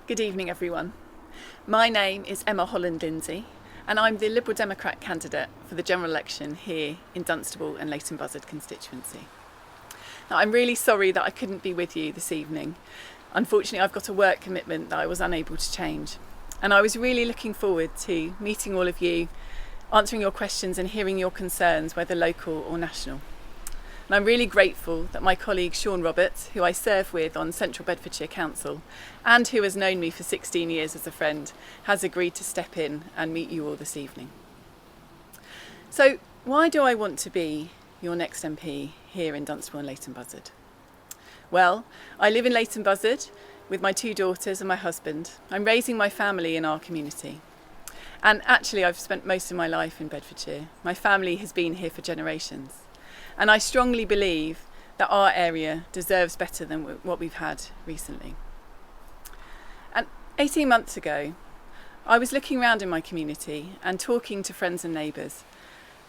Good evening, everyone. My name is Emma Holland-Lindsay, and I'm the Liberal Democrat candidate for the general election here in Dunstable and Leighton Buzzard constituency. Now, I'm really sorry that I couldn't be with you this evening. Unfortunately, I've got a work commitment that I was unable to change. And I was really looking forward to meeting all of you, answering your questions and hearing your concerns, whether local or national. And I'm really grateful that my colleague Sean Roberts, who I serve with on Central Bedfordshire Council and who has known me for 16 years as a friend, has agreed to step in and meet you all this evening. So why do I want to be your next MP here in Dunstable and Leighton Buzzard? Well, I live in Leighton Buzzard with my 2 daughters and my husband. I'm raising my family in our community. And actually I've spent most of my life in Bedfordshire. My family has been here for generations. And I strongly believe that our area deserves better than what we've had recently. And 18 months ago, I was looking around in my community and talking to friends and neighbours,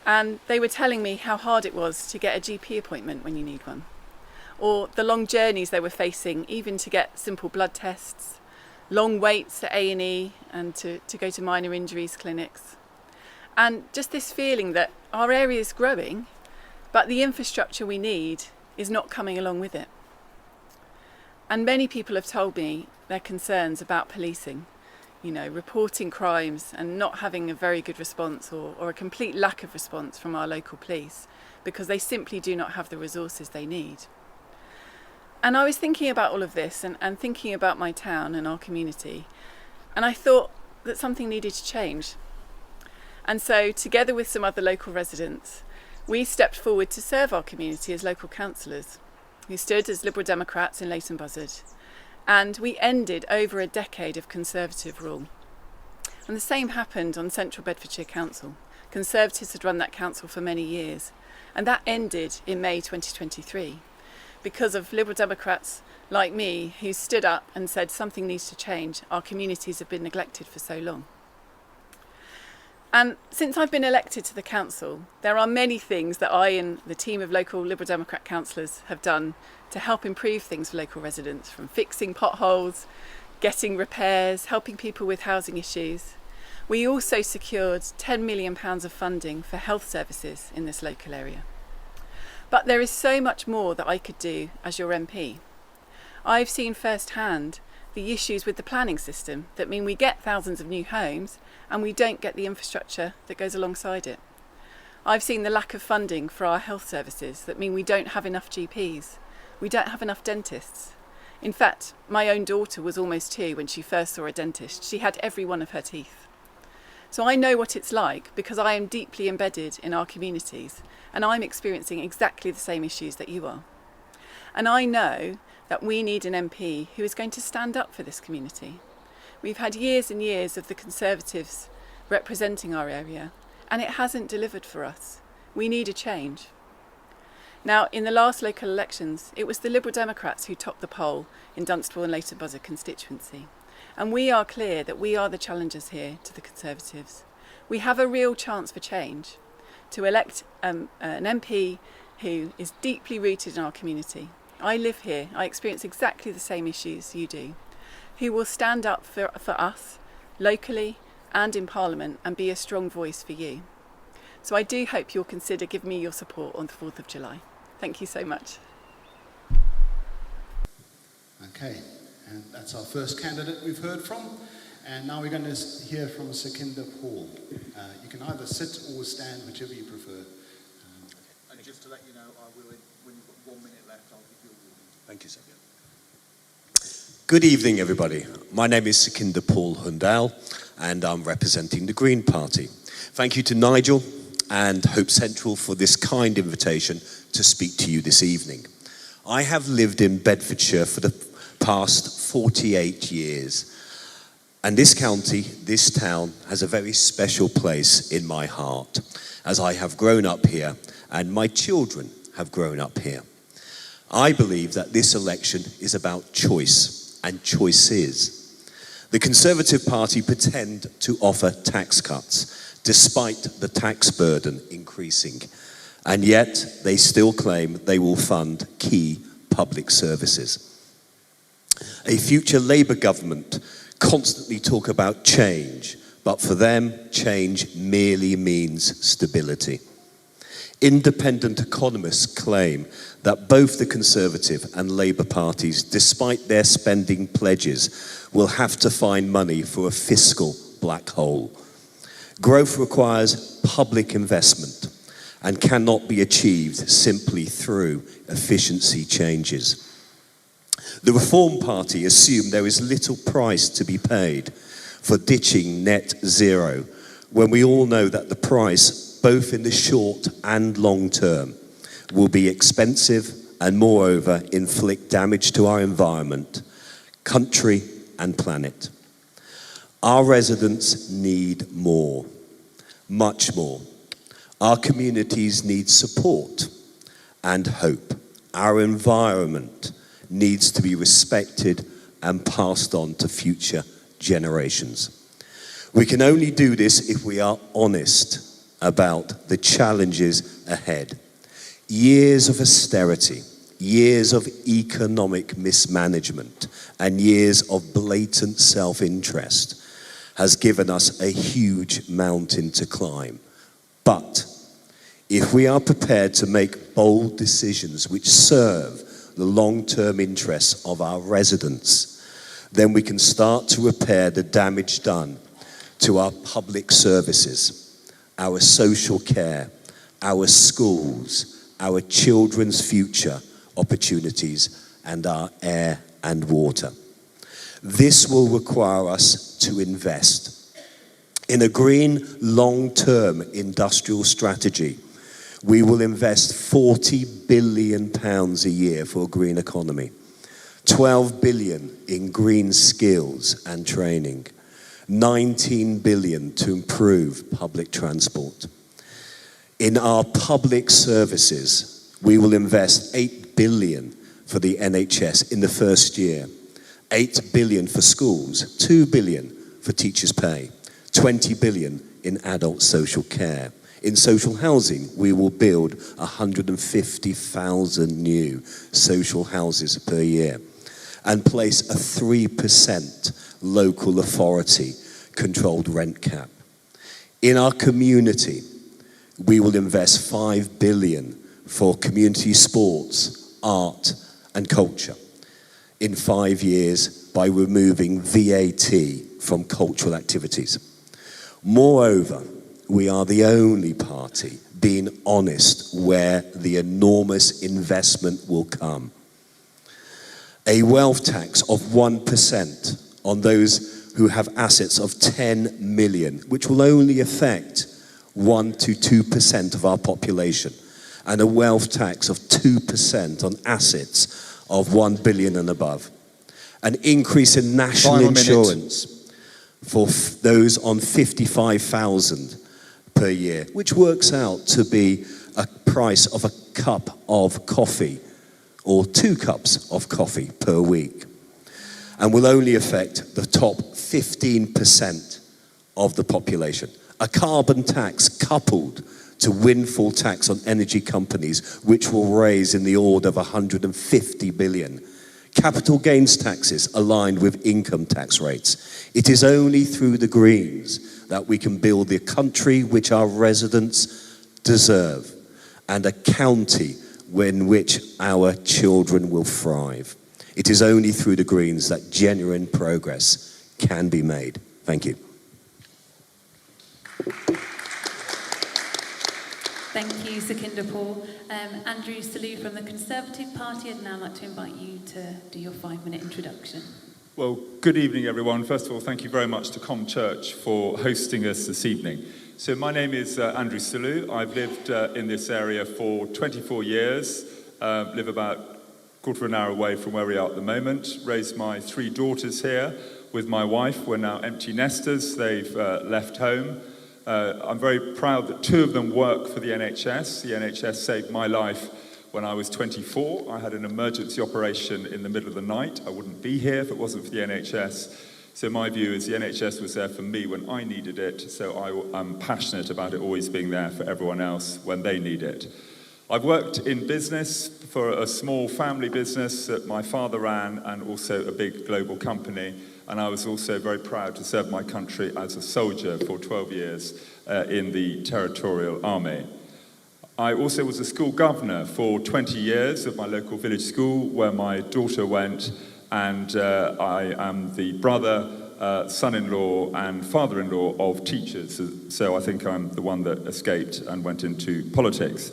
and they were telling me how hard it was to get a GP appointment when you need one, or the long journeys they were facing even to get simple blood tests, long waits at A&E and to go to minor injuries clinics. And just this feeling that our area is growing, but the infrastructure we need is not coming along with it. And many people have told me their concerns about policing, reporting crimes and not having a very good response or a complete lack of response from our local police because they simply do not have the resources they need. And I was thinking about all of this and thinking about my town and our community, and I thought that something needed to change. And so, together with some other local residents, we stepped forward to serve our community as local councillors. We stood as Liberal Democrats in Leighton Buzzard, and we ended over a decade of Conservative rule. And the same happened on Central Bedfordshire Council. Conservatives had run that council for many years, and that ended in May 2023 because of Liberal Democrats like me who stood up and said something needs to change. Our communities have been neglected for so long. And since I've been elected to the council, there are many things that I and the team of local Liberal Democrat councillors have done to help improve things for local residents, from fixing potholes, getting repairs, helping people with housing issues. We also secured £10 million of funding for health services in this local area. But there is so much more that I could do as your MP. I've seen firsthand the issues with the planning system that mean we get thousands of new homes and we don't get the infrastructure that goes alongside it. I've seen the lack of funding for our health services that mean we don't have enough GPs, we don't have enough dentists. In fact, my own daughter was almost 2 when she first saw a dentist. She had every one of her teeth. So I know what it's like because I am deeply embedded in our communities and I'm experiencing exactly the same issues that you are. And I know that we need an MP who is going to stand up for this community. We've had years and years of the Conservatives representing our area, and it hasn't delivered for us. We need a change. Now, in the last local elections, it was the Liberal Democrats who topped the poll in Dunstable and Leighton Buzzard constituency. And we are clear that we are the challengers here to the Conservatives. We have a real chance for change, to elect an MP who is deeply rooted in our community. I live here, I experience exactly the same issues you do, who will stand up for us, locally and in Parliament, and be a strong voice for you. So I do hope you'll consider giving me your support on the 4th of July. Thank you so much. Okay, and that's our first candidate we've heard from. And now we're going to hear from Sekinder Paul. You can either sit or stand, whichever you prefer. And just to let you know, when you've got 1 minute left, I'll give you a warning. Thank you, Sekinder. Good evening, everybody. My name is Sekinder Paul Hundal, and I'm representing the Green Party. Thank you to Nigel and Hope Central for this kind invitation to speak to you this evening. I have lived in Bedfordshire for the past 48 years. And this county, this town, has a very special place in my heart, as I have grown up here and my children have grown up here. I believe that this election is about choice and choices. The Conservative Party pretend to offer tax cuts, despite the tax burden increasing, and yet they still claim they will fund key public services. A future Labour government constantly talk about change, but for them, change merely means stability. Independent economists claim that both the Conservative and Labour parties, despite their spending pledges, will have to find money for a fiscal black hole. Growth requires public investment and cannot be achieved simply through efficiency changes. The Reform Party assume there is little price to be paid for ditching net zero, when we all know that the price, both in the short and long term, will be expensive and moreover inflict damage to our environment, country and planet. Our residents need more, much more. Our communities need support and hope. Our environment needs to be respected and passed on to future generations. We can only do this if we are honest about the challenges ahead. Years of austerity, years of economic mismanagement, and years of blatant self-interest has given us a huge mountain to climb. But if we are prepared to make bold decisions which serve the long-term interests of our residents, then we can start to repair the damage done to our public services, our social care, our schools, our children's future opportunities, and our air and water. This will require us to invest. In a green long-term industrial strategy, we will invest £40 billion a year for a green economy, 12 billion in green skills and training, 19 billion to improve public transport. In our public services, we will invest 8 billion for the NHS in the first year, 8 billion for schools, 2 billion for teachers' pay, 20 billion in adult social care. In social housing, we will build 150,000 new social houses per year and place a 3% local authority controlled rent cap. In our community, we will invest 5 billion for community sports, art and culture in 5 years by removing VAT from cultural activities. Moreover, we are the only party being honest where the enormous investment will come. A wealth tax of 1% on those who have assets of 10 million, which will only affect 1 to 2% of our population, and a wealth tax of 2% on assets of 1 billion and above. An increase in national insurance for those on 55,000 per year, which works out to be a price of a cup of coffee or 2 cups of coffee per week, and will only affect the top 15% of the population. A carbon tax coupled to windfall tax on energy companies, which will raise in the order of 150 billion. Capital gains taxes aligned with income tax rates. It is only through the Greens that we can build the country which our residents deserve, and a county in which our children will thrive. It is only through the Greens that genuine progress can be made. Thank you. Thank you, Sukhinder Paul. Andrew Salu from the Conservative Party, I'd now like to invite you to do your 5-minute introduction. Well, good evening, everyone. First of all, thank you very much to Com Church for hosting us this evening. So my name is Andrew Salu. I've lived in this area for 24 years, live about a quarter of an hour away from where we are at the moment, raised my 3 daughters here with my wife. We're now empty nesters. They've left home. I'm very proud that 2 of them work for the NHS. The NHS saved my life when I was 24. I had an emergency operation in the middle of the night. I wouldn't be here if it wasn't for the NHS. So my view is the NHS was there for me when I needed it, so I'm passionate about it always being there for everyone else when they need it. I've worked in business for a small family business that my father ran and also a big global company. And I was also very proud to serve my country as a soldier for 12 years in the Territorial Army. I also was a school governor for 20 years of my local village school where my daughter went, and I am the brother, son-in-law and father-in-law of teachers. So I think I'm the one that escaped and went into politics.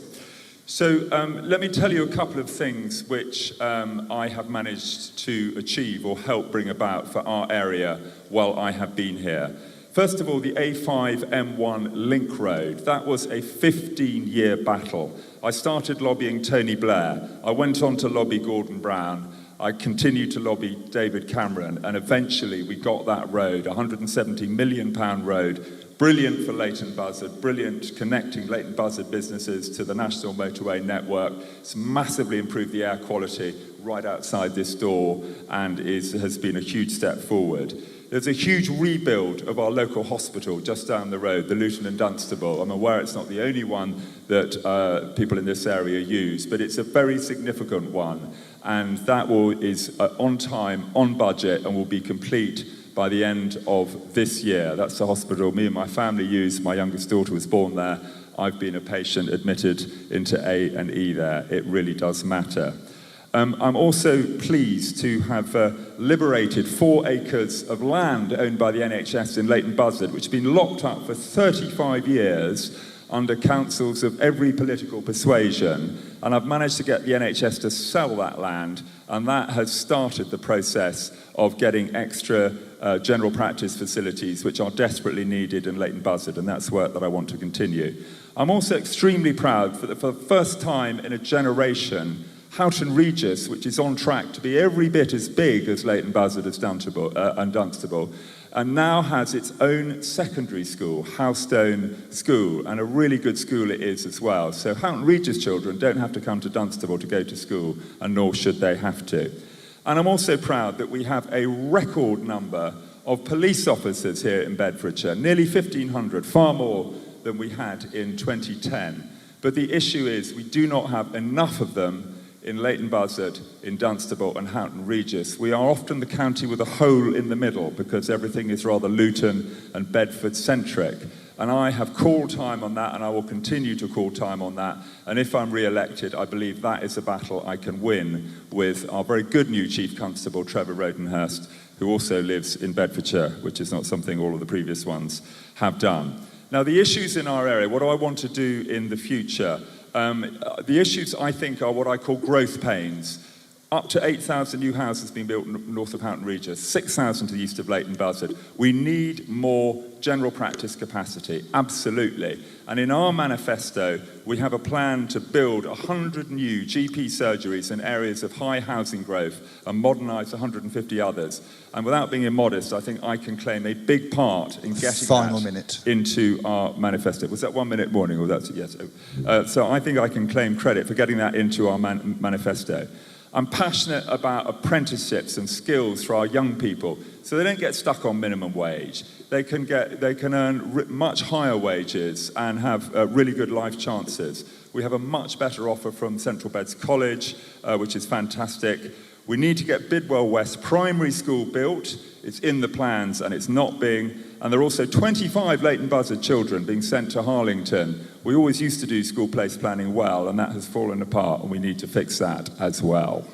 So let me tell you a couple of things which I have managed to achieve or help bring about for our area while I have been here. First of all, the A5-M1 link road. That was a 15-year battle. I started lobbying Tony Blair. I went on to lobby Gordon Brown. I continued to lobby David Cameron, and eventually we got that road, a £170 million road, brilliant for Leighton Buzzard, brilliant connecting Leighton Buzzard businesses to the national motorway network. It's massively improved the air quality right outside this door and has been a huge step forward. There's a huge rebuild of our local hospital just down the road, the Leighton and Dunstable. I'm aware it's not the only one that people in this area use, but it's a very significant one. And that is on time, on budget, and will be complete by the end of this year. That's the hospital me and my family use. My youngest daughter was born there. I've been a patient admitted into A&E there. It really does matter. I'm also pleased to have liberated 4 acres of land owned by the NHS in Leighton Buzzard, which has been locked up for 35 years under councils of every political persuasion. And I've managed to get the NHS to sell that land, and that has started the process of getting extra general practice facilities, which are desperately needed in Leighton Buzzard, and that's work that I want to continue. I'm also extremely proud for the first time in a generation, Houghton Regis, which is on track to be every bit as big as Leighton Buzzard and Dunstable, and now has its own secondary school, Housestone School, and a really good school it is as well. So Houghton Regis children don't have to come to Dunstable to go to school, and nor should they have to. And I'm also proud that we have a record number of police officers here in Bedfordshire, nearly 1,500, far more than we had in 2010. But the issue is we do not have enough of them in Leighton Buzzard, in Dunstable and Houghton Regis. We are often the county with a hole in the middle because everything is rather Luton and Bedford-centric. And I have called time on that, and I will continue to call time on that. And if I'm re-elected, I believe that is a battle I can win with our very good new Chief Constable, Trevor Rodenhurst, who also lives in Bedfordshire, which is not something all of the previous ones have done. Now, the issues in our area, what do I want to do in the future? The issues, I think, are what I call growth pains. Up to 8,000 new houses being built north of Houghton Regis, 6,000 to the east of Leighton Buzzard. We need more general practice capacity, absolutely. And in our manifesto, we have a plan to build 100 new GP surgeries in areas of high housing growth and modernise 150 others. And without being immodest, I think I can claim a big part in getting that into our manifesto. Was that 1 minute warning? Or that's yes. So I think I can claim credit for getting that into our manifesto. I'm passionate about apprenticeships and skills for our young people, so they don't get stuck on minimum wage. They can earn much higher wages and have really good life chances. We have a much better offer from Central Beds College, which is fantastic. We need to get Bidwell West Primary School built. It's in the plans and it's not being. And there are also 25 Leighton Buzzard children being sent to Harlington. We always used to do school place planning well, and that has fallen apart, and we need to fix that as well.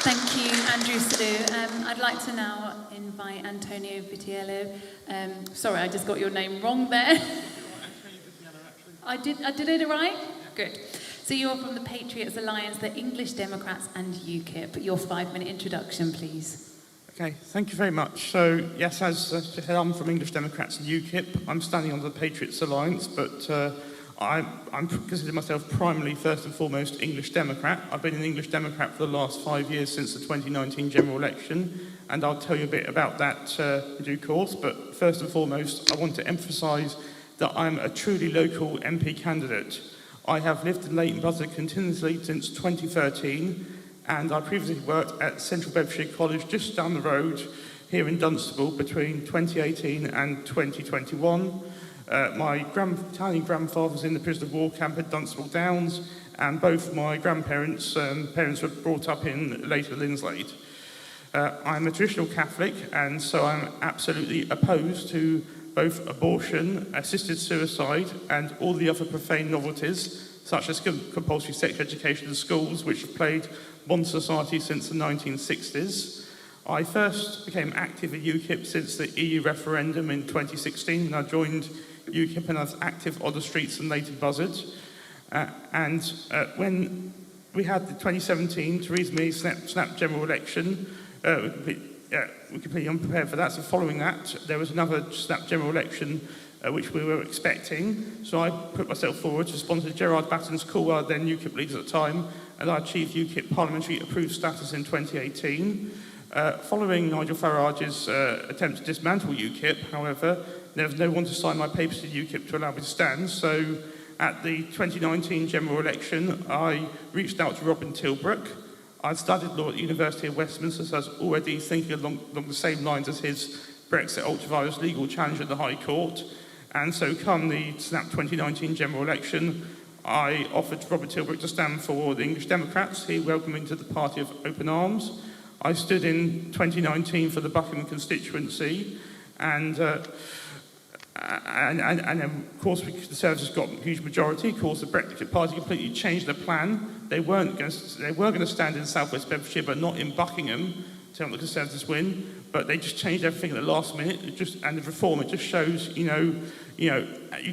Thank you, Andrew Sadu. I'd like to now invite Antonio Vitiello. Sorry, I just got your name wrong there. I did it right? Good. So you're from the Patriots Alliance, the English Democrats and UKIP. Your 5-minute introduction, please. Okay, thank you very much. So, yes, as I said, I'm from English Democrats and UKIP. I'm standing on the Patriots Alliance, but I'm consider myself primarily, first and foremost, English Democrat. I've been an English Democrat for the last 5 years since the 2019 general election, and I'll tell you a bit about that in due course. But first and foremost, I want to emphasise that I'm a truly local MP candidate. I have lived in Leighton Buzzard continuously since 2013, and I previously worked at Central Bedfordshire College just down the road here in Dunstable between 2018 and 2021. My Italian grandfather was in the prisoner of war camp at Dunstable Downs, and both my grandparents' parents were brought up in Leighton, Linslade. I'm a traditional Catholic, and so I'm absolutely opposed to both abortion, assisted suicide, and all the other profane novelties, such as compulsory sex education in schools, which have plagued modern society since the 1960s. I first became active at UKIP since the EU referendum in 2016, when I joined UKIP and I was active on the streets in Leighton, Buzzard. When we had the 2017 Theresa May snap general election, we're completely unprepared for that. So following that, there was another snap general election which we were expecting. So I put myself forward to sponsor Gerard Batten's call, our then UKIP leader at the time, and I achieved UKIP parliamentary approved status in 2018. Following Nigel Farage's attempt to dismantle UKIP, however, there was no one to sign my papers to UKIP to allow me to stand. So at the 2019 general election, I reached out to Robin Tilbrook. I'd studied law at the University of Westminster, so I was already thinking along the same lines as his Brexit ultra-virus legal challenge at the High Court. And so come the snap 2019 general election, I offered Robert Tilbrook to stand for the English Democrats. He welcomed me to the party of open arms. I stood in 2019 for the Buckingham constituency, and then, of course, the Conservatives got a huge majority. Of course, the Brexit Party completely changed their plan. They were going to stand in South West Bedfordshire, but not in Buckingham, to help the Conservatives win. But they just changed everything at the last minute. And the reform, it just shows, you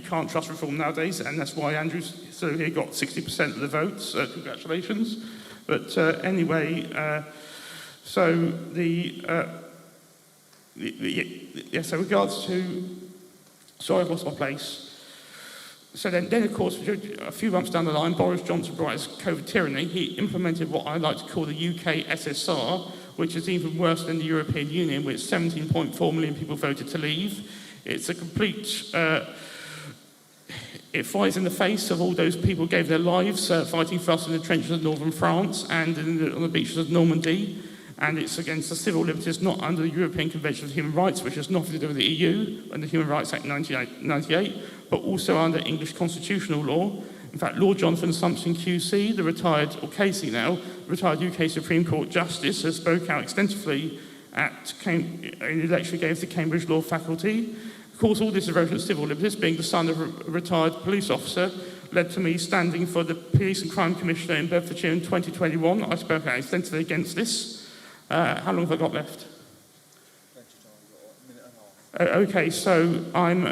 can't trust reform nowadays, and that's why Andrew here got 60% of the votes. Congratulations. But anyway. So so regards to, sorry, I've lost my place. So then of course, a few months down the line, Boris Johnson brought his COVID tyranny. He implemented what I like to call the UK SSR, which is even worse than the European Union, with 17.4 million people voted to leave. It's a complete, it flies in the face of all those people who gave their lives fighting for us in the trenches of northern France and on the beaches of Normandy. And it's against the civil liberties not under the European Convention of Human Rights, which has nothing to do with the EU and the Human Rights Act 1998, but also under English constitutional law. In fact, Lord Jonathan Sumption QC, the retired, or Casey now, retired UK Supreme Court Justice, has spoke out extensively in the lecture he gave to Cambridge Law faculty. Of course, all this erosion of civil liberties, being the son of a retired police officer, led to me standing for the Police and Crime Commissioner in Bedfordshire in 2021. I spoke out extensively against this. How long have I got left? Okay, so I'm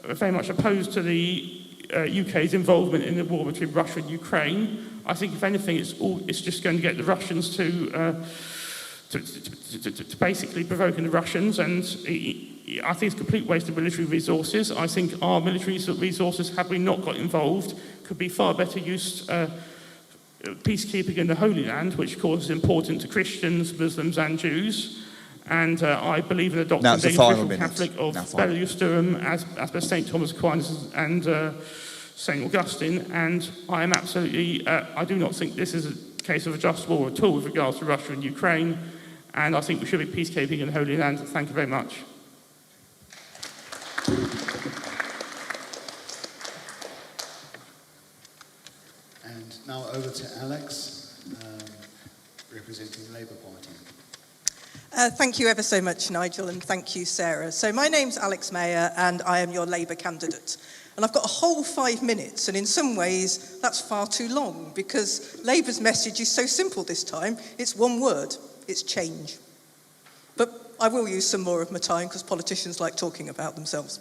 very much opposed to the UK's involvement in the war between Russia and Ukraine. I think, if anything, it's just going to get the Russians to basically provoking the Russians, and I think it's a complete waste of military resources. I think our military resources, had we not got involved, could be far better used peacekeeping in the Holy Land, which of course is important to Christians, Muslims and Jews. And I believe in the doctrine being a official Catholic of Bellius Durham, as per St. Thomas Aquinas and St. Augustine. And I am absolutely, I do not think this is a case of a just war at all with regards to Russia and Ukraine. And I think we should be peacekeeping in the Holy Land. Thank you very much. And now over to Alex, representing the Labour Party. Thank you ever so much, Nigel, and thank you, Sarah. So my name's Alex Mayer, and I am your Labour candidate. And I've got a whole 5 minutes, and in some ways, that's far too long, because Labour's message is so simple this time. It's one word. It's change. But I will use some more of my time, because politicians like talking about themselves.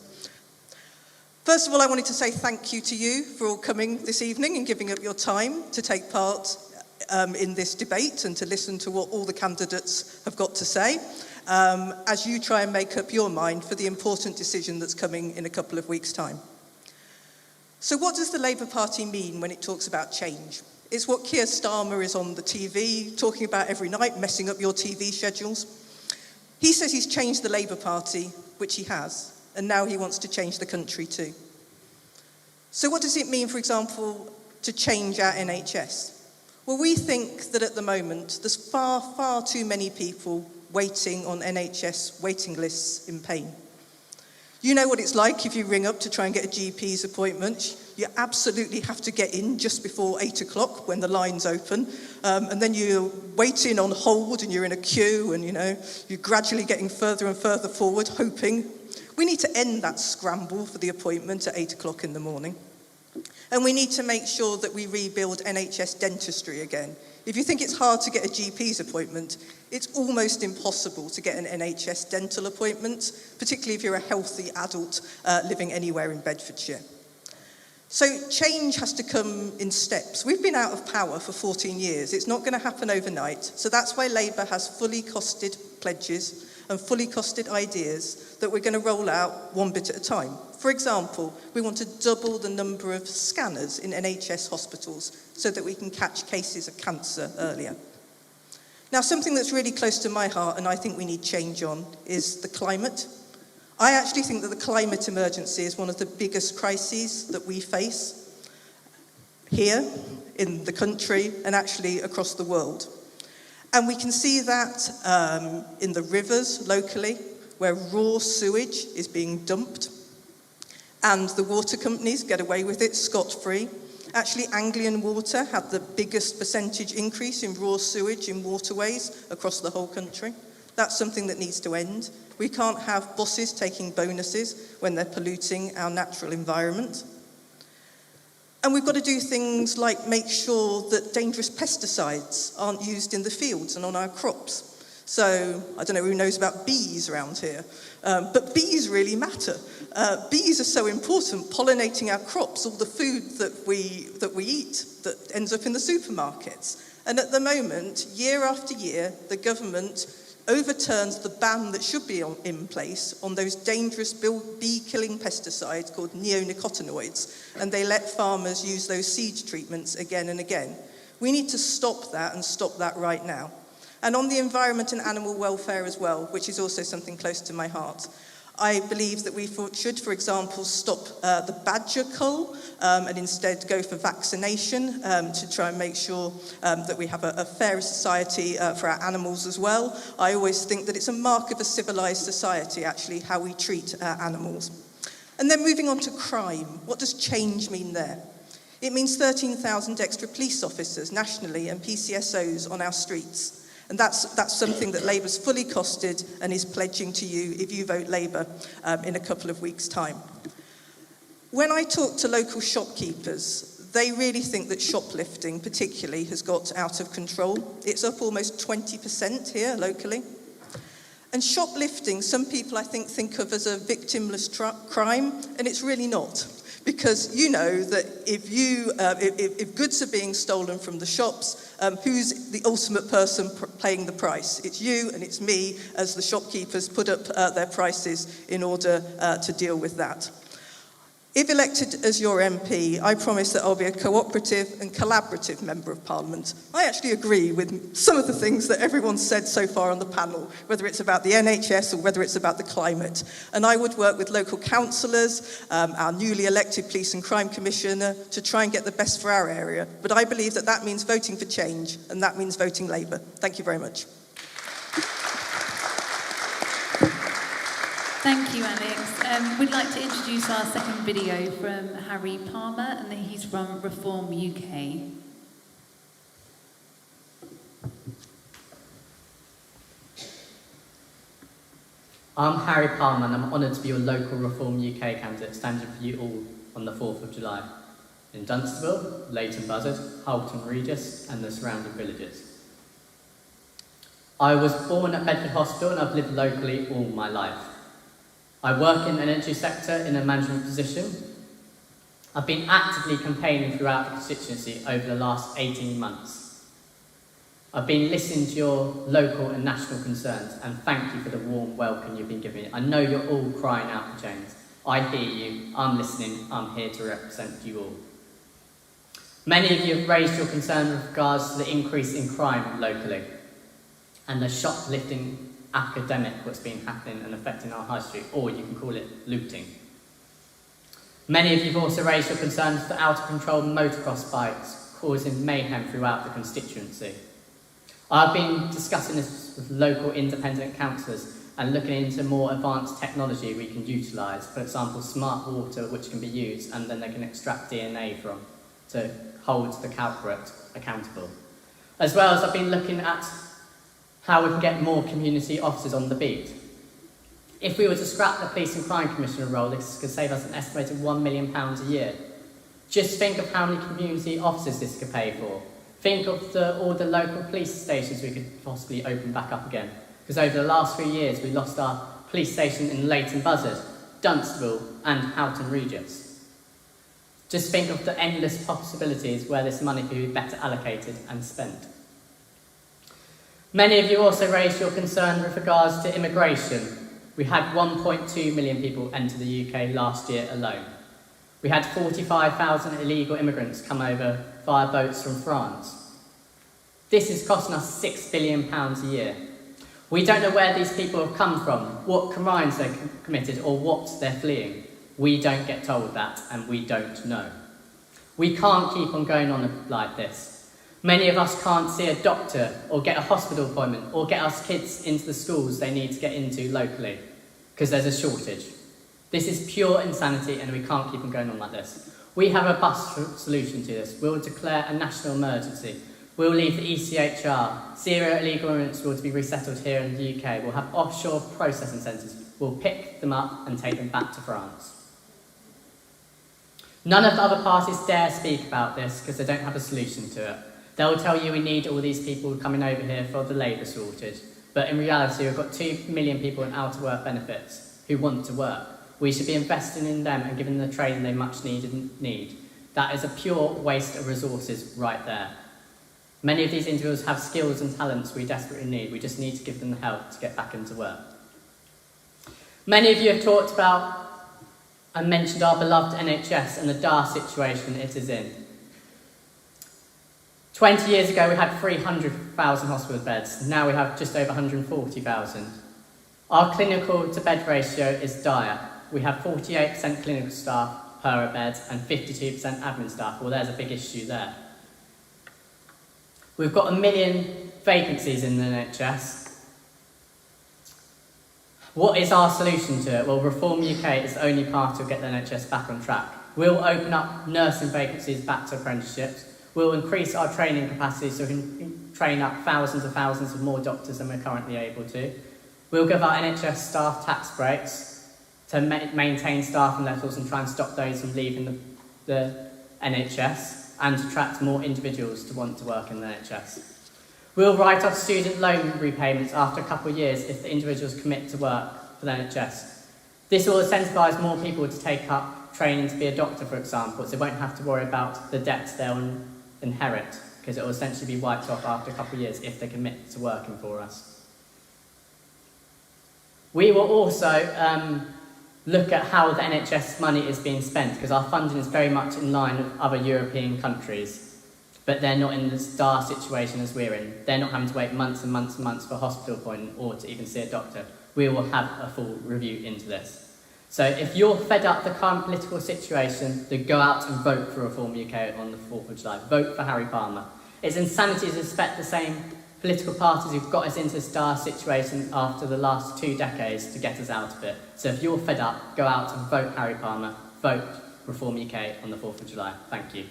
First of all, I wanted to say thank you to you for all coming this evening and giving up your time to take part in this debate and to listen to what all the candidates have got to say as you try and make up your mind for the important decision that's coming in a couple of weeks' time. So what does the Labour Party mean when it talks about change? It's what Keir Starmer is on the TV talking about every night, messing up your TV schedules. He says he's changed the Labour Party, which he has, and now he wants to change the country too. So what does it mean, for example, to change our NHS? Well, we think that at the moment there's far, far too many people waiting on NHS waiting lists in pain. You know what it's like if you ring up to try and get a GP's appointment. You absolutely have to get in just before 8 o'clock when the line's open. And then you're waiting on hold and you're in a queue and, you're gradually getting further and further forward, hoping. We need to end that scramble for the appointment at 8 o'clock in the morning. And we need to make sure that we rebuild NHS dentistry again. If you think it's hard to get a GP's appointment, it's almost impossible to get an NHS dental appointment, particularly if you're a healthy adult living anywhere in Bedfordshire. So change has to come in steps. We've been out of power for 14 years. It's not going to happen overnight. So that's why Labour has fully costed pledges and fully costed ideas that we're going to roll out one bit at a time. For example, we want to double the number of scanners in NHS hospitals so that we can catch cases of cancer earlier. Now, something that's really close to my heart and I think we need change on is the climate. I actually think that the climate emergency is one of the biggest crises that we face here in the country and actually across the world. And we can see that in the rivers locally, where raw sewage is being dumped, and the water companies get away with it scot-free. Actually, Anglian Water had the biggest percentage increase in raw sewage in waterways across the whole country. That's something that needs to end. We can't have bosses taking bonuses when they're polluting our natural environment. And we've got to do things like make sure that dangerous pesticides aren't used in the fields and on our crops. So, I don't know who knows about bees around here, but bees really matter. Bees are so important, pollinating our crops, all the food that we eat that ends up in the supermarkets. And at the moment, year after year, the government overturns the ban that should be in place on those dangerous bee-killing pesticides called neonicotinoids, and they let farmers use those seed treatments again and again. We need to stop that and stop that right now. And on the environment and animal welfare as well, which is also something close to my heart, I believe that we should, for example, stop the badger cull and instead go for vaccination to try and make sure that we have a fairer society for our animals as well. I always think that it's a mark of a civilised society, actually, how we treat animals. And then moving on to crime. What does change mean there? It means 13,000 extra police officers nationally and PCSOs on our streets. And that's something that Labour's fully costed and is pledging to you if you vote Labour in a couple of weeks' time. When I talk to local shopkeepers, they really think that shoplifting particularly has got out of control. It's up almost 20% here locally. And shoplifting, some people I think of as a victimless crime, and it's really not. Because you know that if goods are being stolen from the shops, who's the ultimate person paying the price? It's you and it's me as the shopkeepers put up their prices in order to deal with that. If elected as your MP, I promise that I'll be a cooperative and collaborative Member of Parliament. I actually agree with some of the things that everyone's said so far on the panel, whether it's about the NHS or whether it's about the climate. And I would work with local councillors, our newly elected Police and Crime Commissioner, to try and get the best for our area. But I believe that that means voting for change, and that means voting Labour. Thank you very much. Thank you, Alex. We'd like to introduce our second video from Harry Palmer, and he's from Reform UK. I'm Harry Palmer, and I'm honoured to be your local Reform UK candidate, standing for you all on the 4th of July. In Dunstable, Leighton, Buzzard, Halton, Regis, and the surrounding villages. I was born at Bedford Hospital, and I've lived locally all my life. I work in the energy sector in a management position. I've been actively campaigning throughout the constituency over the last 18 months. I've been listening to your local and national concerns, and thank you for the warm welcome you've been giving me. I know you're all crying out for change. I hear you, I'm listening, I'm here to represent you all. Many of you have raised your concern with regards to the increase in crime locally and the shoplifting epidemic what's been happening and affecting our high street, or you can call it looting. Many of you have also raised your concerns for the out-of-control motocross bikes causing mayhem throughout the constituency. I've been discussing this with local independent councillors, and looking into more advanced technology we can utilise. For example, smart water, which can be used and then they can extract DNA from to hold the culprit accountable. As well as I've been looking at how we can get more community officers on the beat. If we were to scrap the Police and Crime Commissioner role, this could save us an estimated £1 million a year. Just think of how many community officers this could pay for. Think of all the local police stations we could possibly open back up again. Because over the last 3 years, we lost our police station in Leighton, Buzzard, Dunstable and Houghton Regis. Just think of the endless possibilities where this money could be better allocated and spent. Many of you also raised your concern with regards to immigration. We had 1.2 million people enter the UK last year alone. We had 45,000 illegal immigrants come over via boats from France. This is costing us £6 billion a year. We don't know where these people have come from, what crimes they've committed or what they're fleeing. We don't get told that and we don't know. We can't keep on going on like this. Many of us can't see a doctor or get a hospital appointment or get our kids into the schools they need to get into locally because there's a shortage. This is pure insanity and we can't keep on going on like this. We have a robust solution to this. We'll declare a national emergency. We'll leave the ECHR. Zero illegal immigrants will be resettled here in the UK. We'll have offshore processing centres. We'll pick them up and take them back to France. None of the other parties dare speak about this because they don't have a solution to it. They'll tell you we need all these people coming over here for the labour shortage. But in reality, we've got 2 million people in out-of-work benefits who want to work. We should be investing in them and giving them the training they much need. That is a pure waste of resources right there. Many of these individuals have skills and talents we desperately need. We just need to give them the help to get back into work. Many of you have talked about and mentioned our beloved NHS and the dire situation it is in. 20 years ago, we had 300,000 hospital beds. Now we have just over 140,000. Our clinical to bed ratio is dire. We have 48% clinical staff per bed and 52% admin staff. Well, there's a big issue there. We've got 1 million vacancies in the NHS. What is our solution to it? Well, Reform UK is the only path to get the NHS back on track. We'll open up nursing vacancies back to apprenticeships. We'll increase our training capacity so we can train up thousands of more doctors than we're currently able to. We'll give our NHS staff tax breaks to maintain staffing levels and try and stop those from leaving the NHS and to attract more individuals to want to work in the NHS. We'll write off student loan repayments after a couple of years if the individuals commit to work for the NHS. This will incentivise more people to take up training to be a doctor, for example, so they won't have to worry about the debts they'll inherit, because it will essentially be wiped off after a couple of years if they commit to working for us. We will also look at how the NHS money is being spent, because our funding is very much in line with other European countries, but they're not in this dire situation as we're in. They're not having to wait months and months and months for a hospital appointment or to even see a doctor. We will have a full review into this. So if you're fed up with the current political situation, then go out and vote for Reform UK on the 4th of July. Vote for Harry Palmer. It's insanity to expect the same political parties who've got us into this dire situation after the last 2 decades to get us out of it. So if you're fed up, go out and vote Harry Palmer. Vote Reform UK on the 4th of July. Thank you.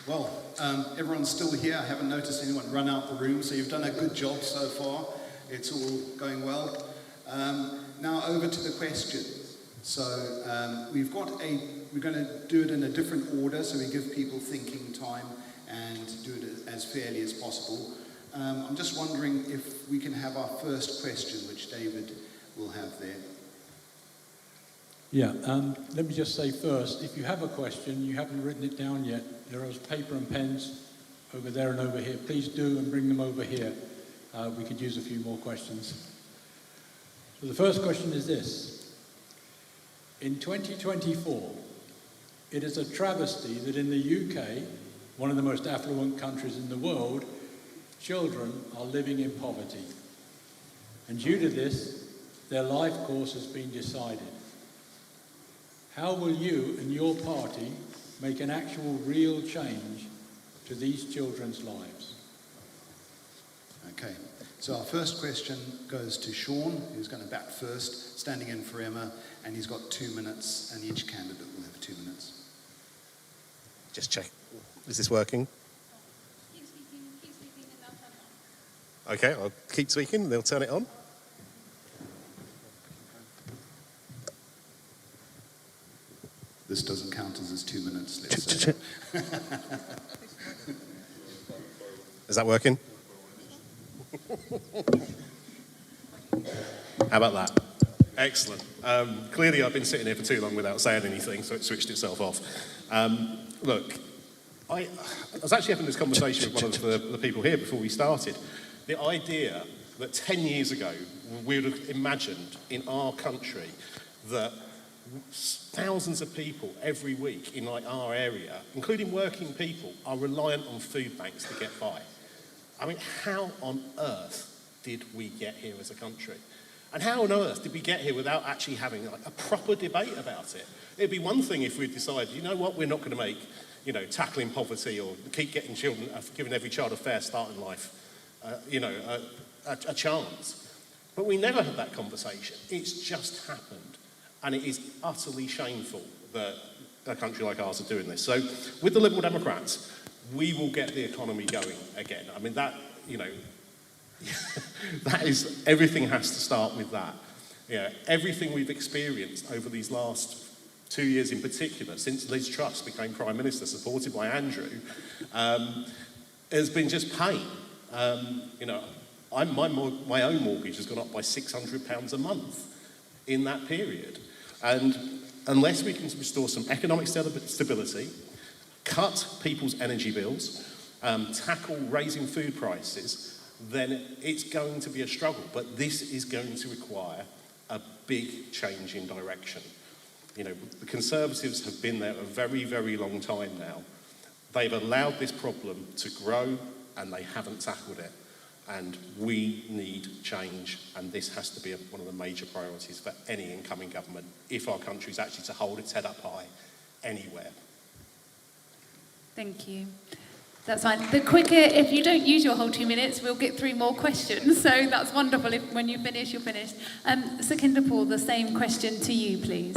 Well, everyone's still here. I haven't noticed anyone run out the room, so you've done a good job so far. It's all going well. Now over to the question. So we're going to do it in a different order, so we give people thinking time and do it as fairly as possible. I'm just wondering if we can have our first question, which David will have there. Yeah, let me just say first, if you have a question, you haven't written it down yet, there are paper and pens over there and over here. Please do and bring them over here. We could use a few more questions. So the first question is this. In 2024, it is a travesty that in the UK, one of the most affluent countries in the world, children are living in poverty. And due to this, their life course has been decided. How will you and your party make an actual real change to these children's lives? Okay, so our first question goes to Sean, who's going to bat first, standing in for Emma, and he's got 2 minutes, and each candidate will have 2 minutes. Just check. Is this working? Keep speaking, and they'll turn it on. Okay, I'll keep speaking, they'll turn it on. This doesn't count as 2 minutes, let's say. Is that working? How about that? Excellent. Clearly I've been sitting here for too long without saying anything, so it switched itself off. Look, I was actually having this conversation with one of the people here before we started. The idea that 10 years ago we would have imagined in our country that thousands of people every week in like our area, including working people, are reliant on food banks to get by. I mean, how on earth did we get here as a country? And how on earth did we get here without actually having like a proper debate about it? It'd be one thing if we decided, you know what, we're not going to make, tackling poverty or keep getting children, giving every child a fair start in life, a chance. But we never had that conversation. It's just happened. And it is utterly shameful that a country like ours are doing this. So with the Liberal Democrats, we will get the economy going again. I mean, that is, everything has to start with that. Everything we've experienced over these last 2 years in particular, since Liz Truss became Prime Minister, supported by Andrew, has been just pain. My own mortgage has gone up by £600 a month in that period. And unless we can restore some economic stability, cut people's energy bills, tackle raising food prices, then it's going to be a struggle. But this is going to require a big change in direction. The Conservatives have been there a very, very long time now. They've allowed this problem to grow and they haven't tackled it. And we need change, and this has to be one of the major priorities for any incoming government if our country is actually to hold its head up high anywhere. Thank you. That's fine. The quicker, if you don't use your whole 2 minutes, we'll get 3 more questions. So that's wonderful. If when you finish, you're finished. Sukhinder Paul, the same question to you, please.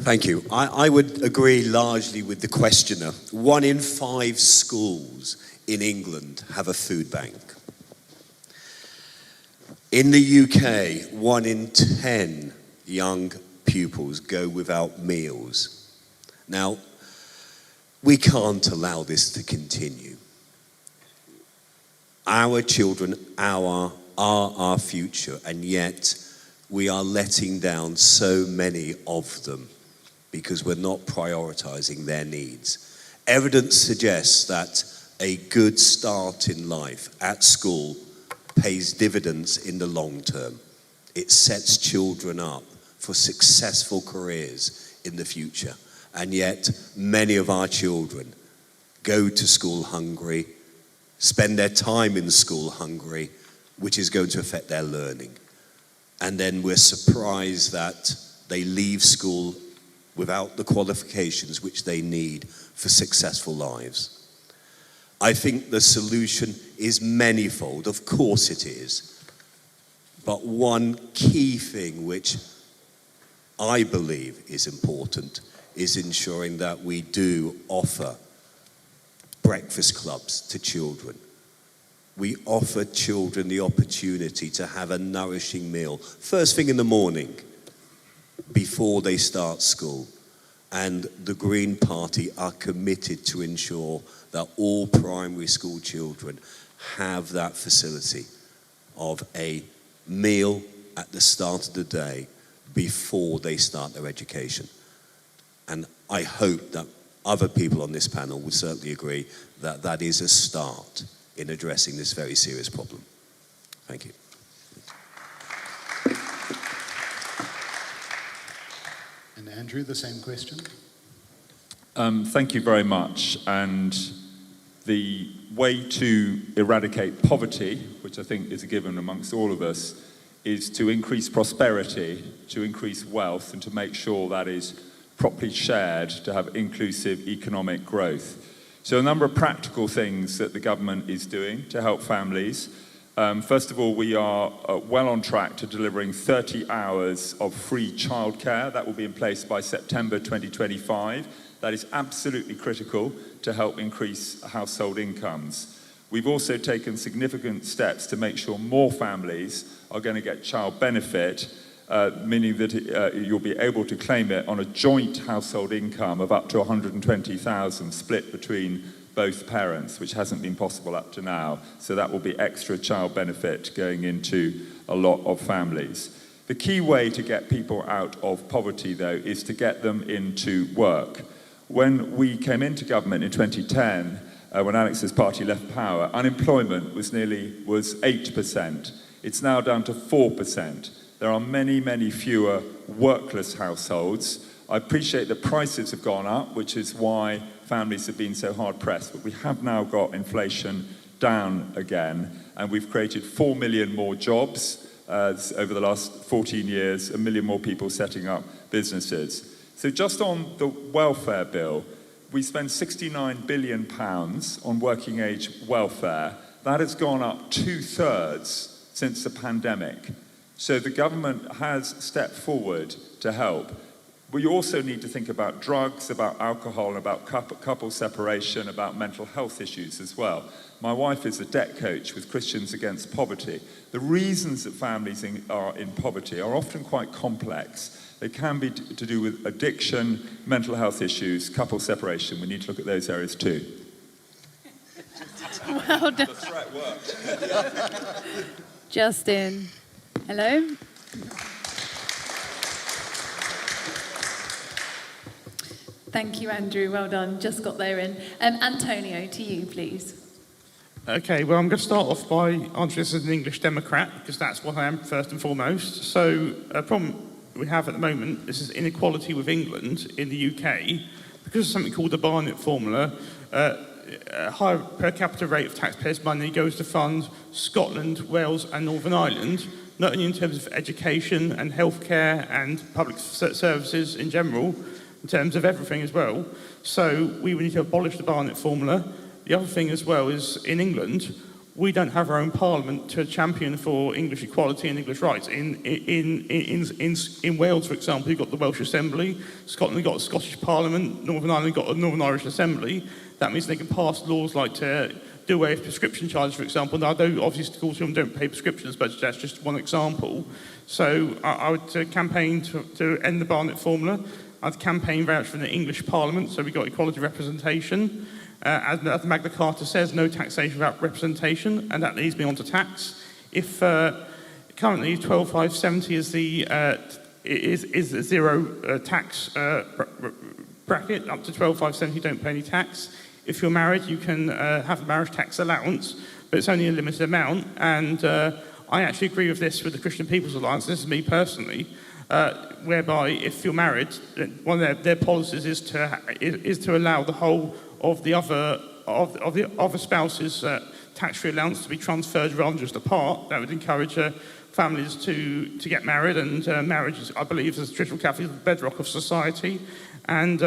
Thank you. I would agree largely with the questioner. 1 in 5 schools in England have a food bank. In the UK, 1 in 10 young pupils go without meals. Now, we can't allow this to continue. Our children are our future, and yet we are letting down so many of them because we're not prioritising their needs. Evidence suggests that a good start in life at school pays dividends in the long term. It sets children up for successful careers in the future. And yet, many of our children go to school hungry, spend their time in school hungry, which is going to affect their learning. And then we're surprised that they leave school without the qualifications which they need for successful lives. I think the solution is manifold, of course it is. But one key thing which I believe is important is ensuring that we do offer breakfast clubs to children. We offer children the opportunity to have a nourishing meal first thing in the morning before they start school. And the Green Party are committed to ensure that all primary school children have that facility of a meal at the start of the day before they start their education. And I hope that other people on this panel would certainly agree that that is a start in addressing this very serious problem. Thank you. And Andrew, the same question. Thank you very much. And the way to eradicate poverty, which I think is a given amongst all of us, is to increase prosperity, to increase wealth, and to make sure that is properly shared to have inclusive economic growth. So a number of practical things that the government is doing to help families. First of all, we are well on track to delivering 30 hours of free childcare. That will be in place by September 2025. That is absolutely critical to help increase household incomes. We've also taken significant steps to make sure more families are going to get child benefit, meaning that you'll be able to claim it on a joint household income of up to 120,000 split between both parents, which hasn't been possible up to now. So that will be extra child benefit going into a lot of families. The key way to get people out of poverty, though, is to get them into work. When we came into government in 2010, when Alex's party left power, unemployment was 8%. It's now down to 4%. There are many, many fewer workless households. I appreciate that prices have gone up, which is why families have been so hard pressed, but we have now got inflation down again, and we've created 4 million more jobs over the last 14 years, 1 million more people setting up businesses. So just on the welfare bill, we spend £69 billion on working age welfare. That has gone up 2/3 since the pandemic. So the government has stepped forward to help. We also need to think about drugs, about alcohol, and about couple separation, about mental health issues as well. My wife is a debt coach with Christians Against Poverty. The reasons that families are in poverty are often quite complex. They can be to do with addiction, mental health issues, couple separation. We need to look at those areas too. Well done. The threat worked. Justin. Hello. Thank you, Andrew. Well done. Just got there in. Antonio, to you, please. Okay, well, I'm going to start off by answering this as an English Democrat, because that's what I am first and foremost. So, a problem we have at the moment, this is inequality with England in the UK, because of something called the Barnett formula. A higher per capita rate of taxpayers' money goes to fund Scotland, Wales and Northern Ireland, not only in terms of education and healthcare and public services in general, in terms of everything as well. So we need to abolish the Barnett formula. The other thing as well is, in England, we don't have our own parliament to champion for English equality and English rights. In Wales, for example, you've got the Welsh Assembly, Scotland got a Scottish Parliament, Northern Ireland got a Northern Irish Assembly. That means they can pass laws like to do away with prescription charges, for example. Now, obviously school children don't pay prescriptions, but that's just one example. So I would campaign to end the Barnett formula. I'd campaign very much for the English Parliament, so we've got equality representation. As Magna Carta says, no taxation without representation, and that leads me on to tax. If currently 12,570 is the zero tax bracket, up to 12,570 you don't pay any tax. If you're married, you can have a marriage tax allowance, but it's only a limited amount. And I actually agree with this with the Christian People's Alliance. This is me personally. Whereby if you're married, one of their policies is to allow the whole of the other spouse's tax-free allowance to be transferred rather than just a part. That would encourage families to get married, and marriage, I believe, as a traditional Catholic, is the bedrock of society. And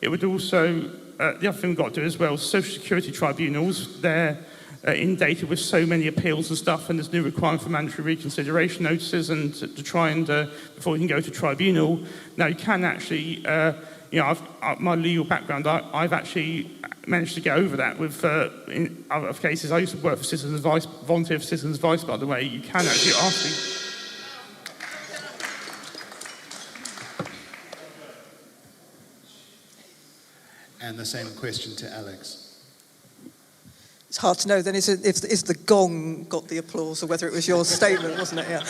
it would also, the other thing we've got to do as well, social security tribunals, they're inundated with so many appeals and stuff, and there's new requirement for mandatory reconsideration notices and to try and, before you can go to tribunal. Now, you can actually, my legal background, I've actually managed to get over that with, in other cases. I used to work for Citizens Advice, volunteer for Citizens Advice, by the way. You can actually ask me. And the same question to Alex. It's hard to know then is the gong got the applause or whether it was your statement, wasn't it? Yeah.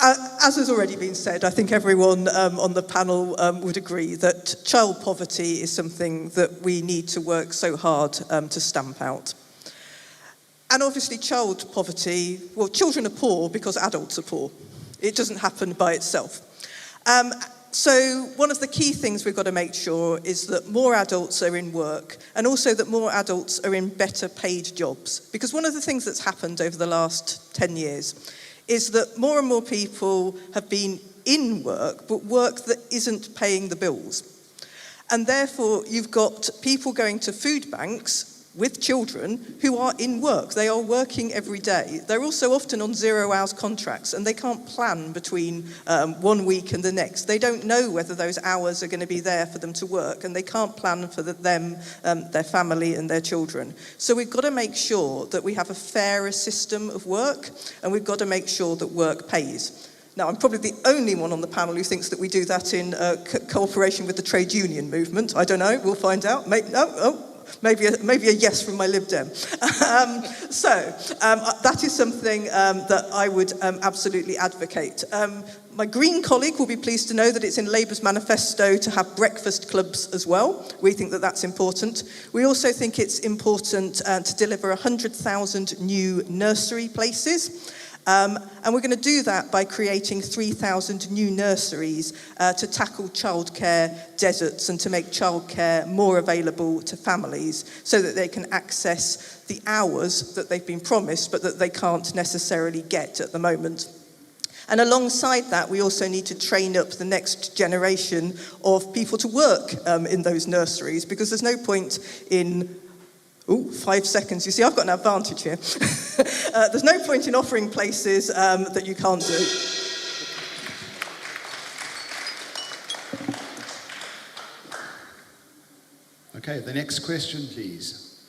As has already been said, I think everyone on the panel would agree that child poverty is something that we need to work so hard to stamp out. And obviously child poverty, well, children are poor because adults are poor. It doesn't happen by itself. So one of the key things we've got to make sure is that more adults are in work, and also that more adults are in better paid jobs. Because one of the things that's happened over the last 10 years is that more and more people have been in work, but work that isn't paying the bills. And therefore, you've got people going to food banks with children who are in work. They are working every day. They're also often on 0 hours contracts, and they can't plan between 1 week and the next. They don't know whether those hours are going to be there for them to work, and they can't plan for them, their family and their children. So we've got to make sure that we have a fairer system of work, and we've got to make sure that work pays. Now, I'm probably the only one on the panel who thinks that we do that in cooperation with the trade union movement. I don't know, we'll find out. Maybe a yes from my Lib Dem. That is something that I would absolutely advocate. My Green colleague will be pleased to know that it's in Labour's manifesto to have breakfast clubs as well. We think that that's important. We also think it's important to deliver 100,000 new nursery places. And we're going to do that by creating 3,000 new nurseries to tackle childcare deserts and to make childcare more available to families so that they can access the hours that they've been promised but that they can't necessarily get at the moment. And alongside that, we also need to train up the next generation of people to work in those nurseries, because there's no point in 5 seconds. You see, I've got an advantage here. There's no point in offering places that you can't do. Okay, the next question, please.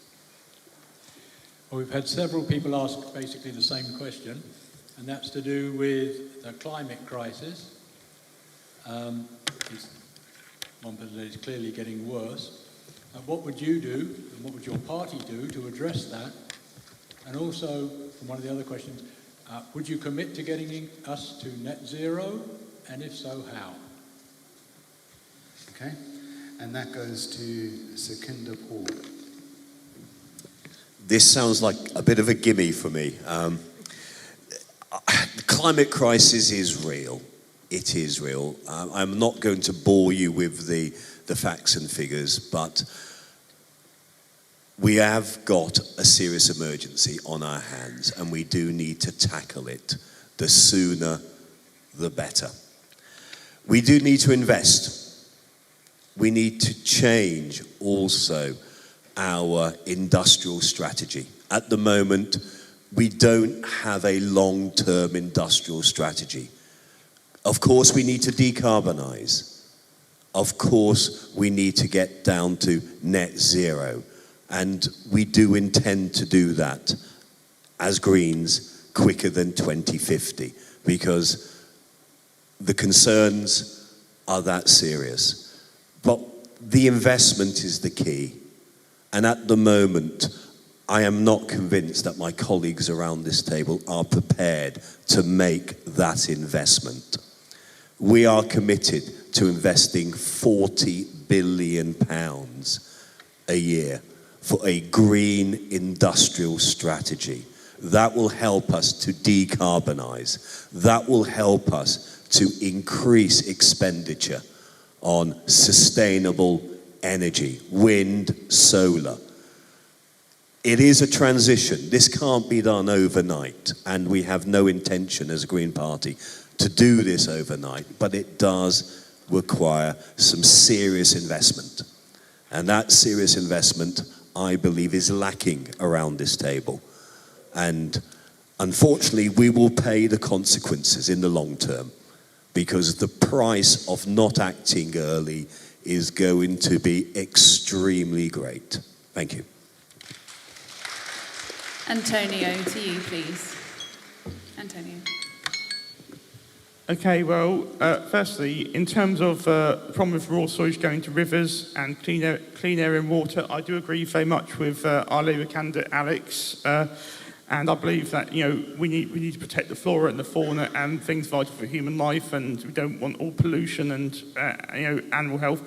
Well, we've had several people ask basically the same question, and that's to do with the climate crisis. One that is clearly getting worse. What would you do, and what would your party do to address that? And also, from one of the other questions, would you commit to getting us to net zero, and if so, how? Okay, and that goes to Sekinder Paul. This sounds like a bit of a gimme for me. The climate crisis is real. It is real. I'm not going to bore you with the facts and figures, but we have got a serious emergency on our hands, and we do need to tackle it. The sooner, the better. We do need to invest. We need to change also our industrial strategy. At the moment, we don't have a long-term industrial strategy. Of course, we need to decarbonise. Of course, we need to get down to net zero. And we do intend to do that as Greens quicker than 2050, because the concerns are that serious. But the investment is the key. And at the moment, I am not convinced that my colleagues around this table are prepared to make that investment. We are committed to investing £40 billion a year for a green industrial strategy. That will help us to decarbonise. That will help us to increase expenditure on sustainable energy, wind, solar. It is a transition. This can't be done overnight, and we have no intention as a Green Party to do this overnight, but it does require some serious investment. And that serious investment, I believe, is lacking around this table. And unfortunately, we will pay the consequences in the long term, because the price of not acting early is going to be extremely great. Thank you. Antonio, to you, please. Antonio. Okay, well, firstly, in terms of the problem with raw sewage going to rivers and clean air and water, I do agree very much with our Labour candidate, Alex. And I believe that, we need to protect the flora and the fauna and things vital for human life, and we don't want all pollution and, animal health.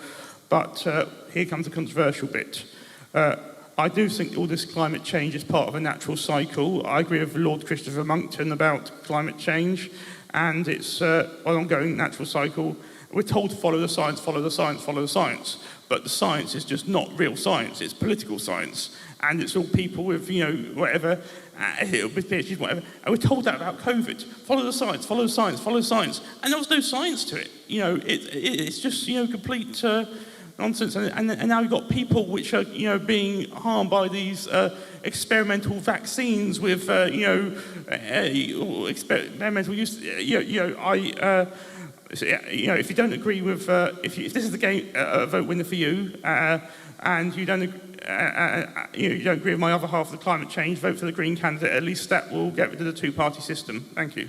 But here comes the controversial bit. I do think all this climate change is part of a natural cycle. I agree with Lord Christopher Monckton about climate change. and it's an ongoing natural cycle. We're told to follow the science, follow the science, follow the science, but the science is just not real science, it's political science, and it's all people with, whatever, with PhDs, whatever, and we're told that about COVID. Follow the science, follow the science, follow the science, and there was no science to it. It's just, complete nonsense, and now you've got people which are, being harmed by these experimental vaccines with, experimental use. If you don't agree with, if this is the vote winner for you, and you don't agree with my other half of the climate change, vote for the Green candidate. At least that will get rid of the two-party system. Thank you.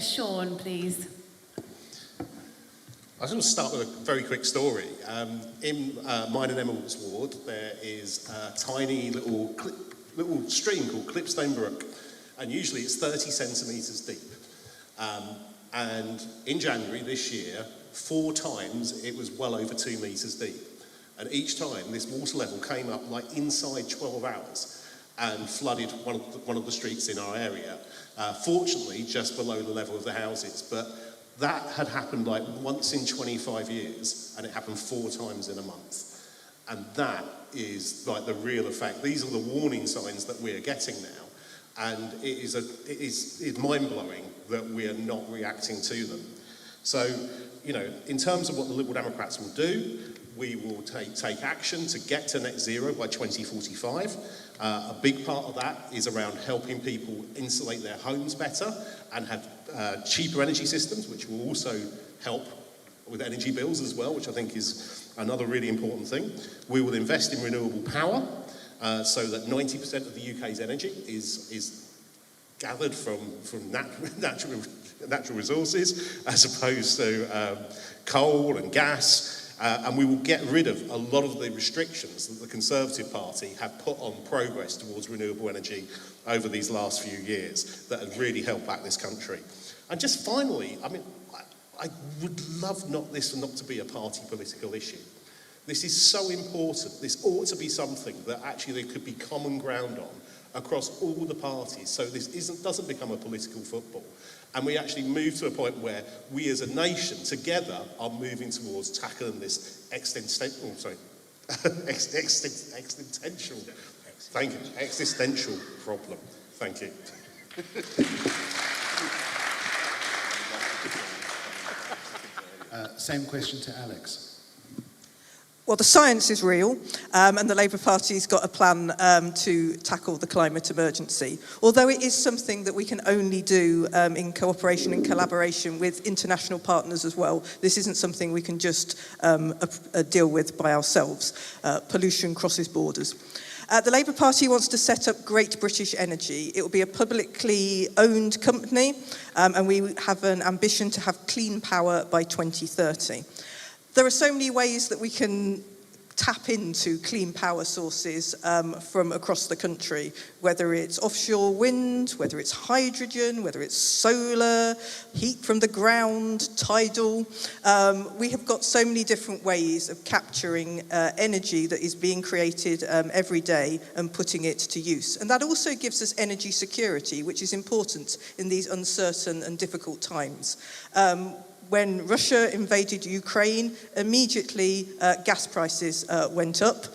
Sean, please. I was going to start with a very quick story. In mine and Emerald's ward, there is a tiny little stream called Clipstone Brook, and usually it's 30 centimetres deep. And in January this year, 4 times it was well over 2 metres deep. And each time this water level came up like inside 12 hours and flooded one of the streets in our area. Fortunately, just below the level of the houses. But that had happened like once in 25 years, and it happened 4 times in a month. And that is like the real effect. These are the warning signs that we're getting now. And it is mind-blowing that we are not reacting to them. So, in terms of what the Liberal Democrats will do, we will take action to get to net zero by 2045. A big part of that is around helping people insulate their homes better and have cheaper energy systems, which will also help with energy bills as well, which I think is another really important thing. We will invest in renewable power, so that 90% of the UK's energy is gathered from natural resources as opposed to coal and gas, and we will get rid of a lot of the restrictions that the Conservative Party have put on progress towards renewable energy over these last few years that have really held back this country. And just finally, I would love this not to be a party political issue. This is so important. This ought to be something that actually there could be common ground on across all the parties, so this doesn't become a political football. And we actually move to a point where we as a nation together are moving towards tackling this existential problem. Thank you. Same question to Alex. Well, the science is real, and the Labour Party's got a plan to tackle the climate emergency, although it is something that we can only do in cooperation and collaboration with international partners as well. This isn't something we can just deal with by ourselves. Pollution crosses borders. The Labour Party wants to set up Great British Energy. It will be a publicly owned company, and we have an ambition to have clean power by 2030. There are so many ways that we can tap into clean power sources from across the country, whether it's offshore wind, whether it's hydrogen, whether it's solar, heat from the ground, tidal. We have got so many different ways of capturing energy that is being created every day and putting it to use. And that also gives us energy security, which is important in these uncertain and difficult times. When Russia invaded Ukraine, immediately gas prices went up.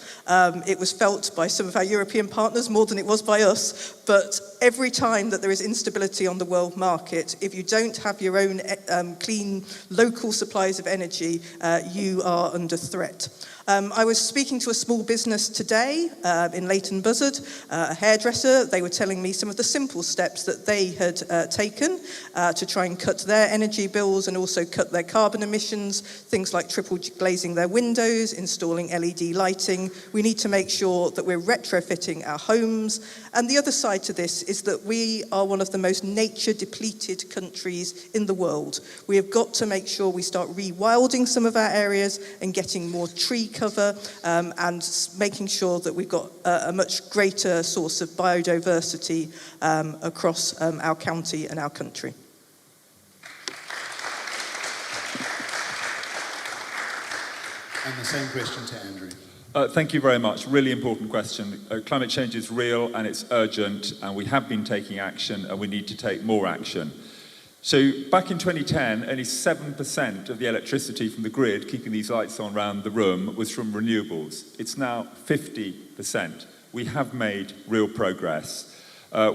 It was felt by some of our European partners more than it was by us. But every time that there is instability on the world market, if you don't have your own clean local supplies of energy, you are under threat. I was speaking to a small business today in Leighton, Buzzard, a hairdresser. They were telling me some of the simple steps that they had taken to try and cut their energy bills and also cut their carbon emissions, things like triple glazing their windows, installing LED lighting. We need to make sure that we're retrofitting our homes. And the other side to this is that we are one of the most nature-depleted countries in the world. We have got to make sure we start rewilding some of our areas and getting more tree cover and making sure that we've got a much greater source of biodiversity across our county and our country. And the same question to Andrew. Thank you very much. Really important question. Climate change is real and it's urgent, and we have been taking action and we need to take more action. So back in 2010, only 7% of the electricity from the grid, keeping these lights on around the room, was from renewables. It's now 50%. We have made real progress.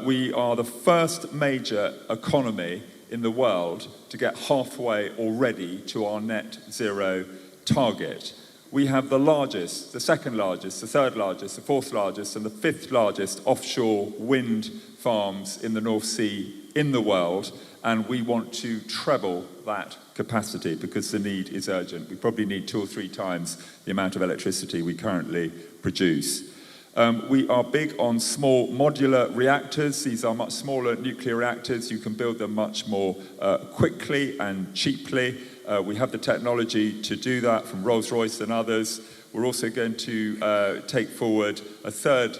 We are the first major economy in the world to get halfway already to our net zero target. We have the largest, the second largest, the third largest, the fourth largest, and the fifth largest offshore wind farms in the North Sea in the world, and we want to treble that capacity because the need is urgent. We probably need 2 or 3 times the amount of electricity we currently produce. We are big on small modular reactors. These are much smaller nuclear reactors. You can build them much more quickly and cheaply. We have the technology to do that from Rolls-Royce and others. We're also going to take forward a third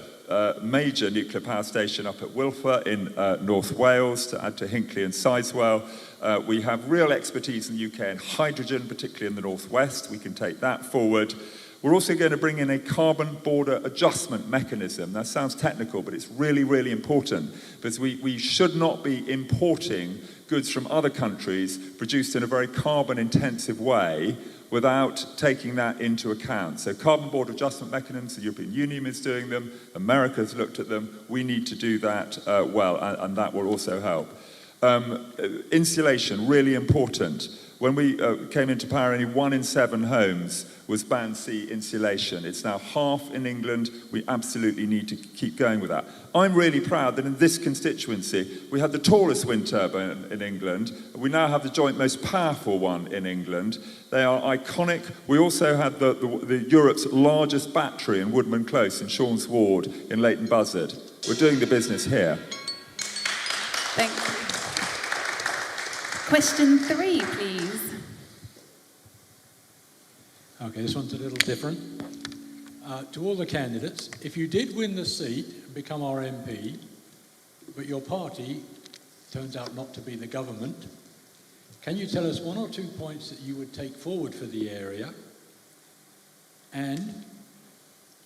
major nuclear power station up at Wilfer in North Wales to add to Hinkley and Sizewell. We have real expertise in the UK in hydrogen, particularly in the northwest. We can take that forward. We're also going to bring in a carbon border adjustment mechanism. That sounds technical, but it's really, really important because we should not be importing goods from other countries produced in a very carbon-intensive way without taking that into account. So carbon border adjustment mechanisms, the European Union is doing them, America's looked at them, we need to do that well, and that will also help. Insulation, really important. When we came into power, only 1 in 7 homes was Band C insulation. It's now half in England. We absolutely need to keep going with that. I'm really proud that in this constituency, we had the tallest wind turbine in England. We now have the joint most powerful one in England. They are iconic. We also had the Europe's largest battery in Woodman Close in Sean's Ward in Leighton Buzzard. We're doing the business here. Thank you. Question 3, please. Okay, this one's a little different. To all the candidates, if you did win the seat and become our MP, but your party turns out not to be the government, can you tell us 1 or 2 points that you would take forward for the area? And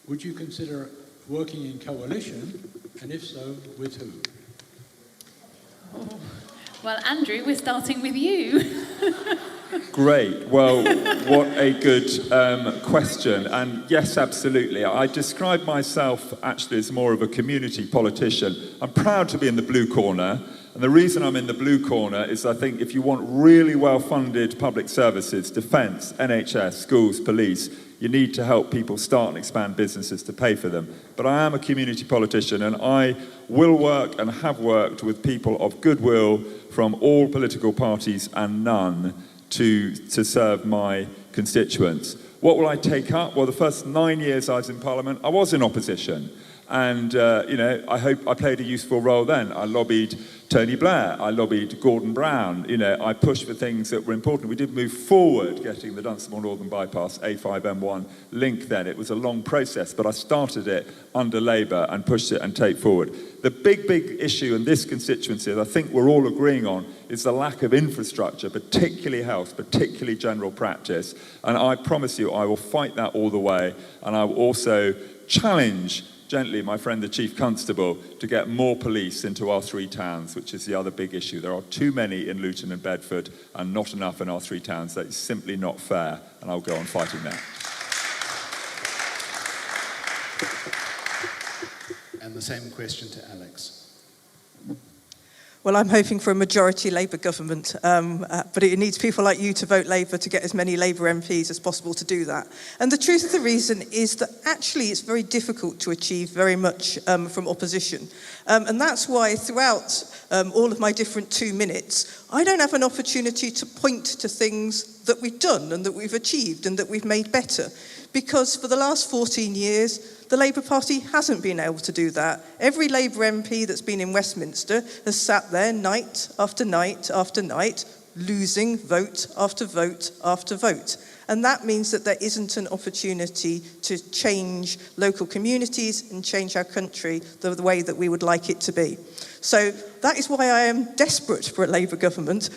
would you consider working in coalition, and if so, with who? Oh. Well, Andrew, we're starting with you. Great. Well, what a good question. And yes, absolutely. I describe myself actually as more of a community politician. I'm proud to be in the blue corner. And the reason I'm in the blue corner is I think if you want really well-funded public services, defence, NHS, schools, police, you need to help people start and expand businesses to pay for them. But I am a community politician, and I will work and have worked with people of goodwill from all political parties and none to serve my constituents. What will I take up? Well, the first 9 years I was in Parliament, I was in opposition. And, I hope I played a useful role then. I lobbied Tony Blair. I lobbied Gordon Brown. I pushed for things that were important. We did move forward getting the Dunstable Northern Bypass A5M1 link then. It was a long process, but I started it under Labour and pushed it and take forward. The big issue in this constituency that I think we're all agreeing on is the lack of infrastructure, particularly health, particularly general practice. And I promise you, I will fight that all the way. And I will also challenge gently my friend the Chief Constable to get more police into our 3 towns, which is the other big issue. There are too many in Luton and Bedford and not enough in our 3 towns. That is simply not fair, and I'll go on fighting that. And the same question to Alex. Well, I'm hoping for a majority Labour government, but it needs people like you to vote Labour to get as many Labour MPs as possible to do that. And the truth of the reason is that actually it's very difficult to achieve very much from opposition. And that's why throughout all of my different 2 minutes, I don't have an opportunity to point to things that we've done and that we've achieved and that we've made better. Because for the last 14 years, the Labour Party hasn't been able to do that. Every Labour MP that's been in Westminster has sat there night after night after night, losing vote after vote after vote. And that means that there isn't an opportunity to change local communities and change our country the way that we would like it to be. So that is why I am desperate for a Labour government,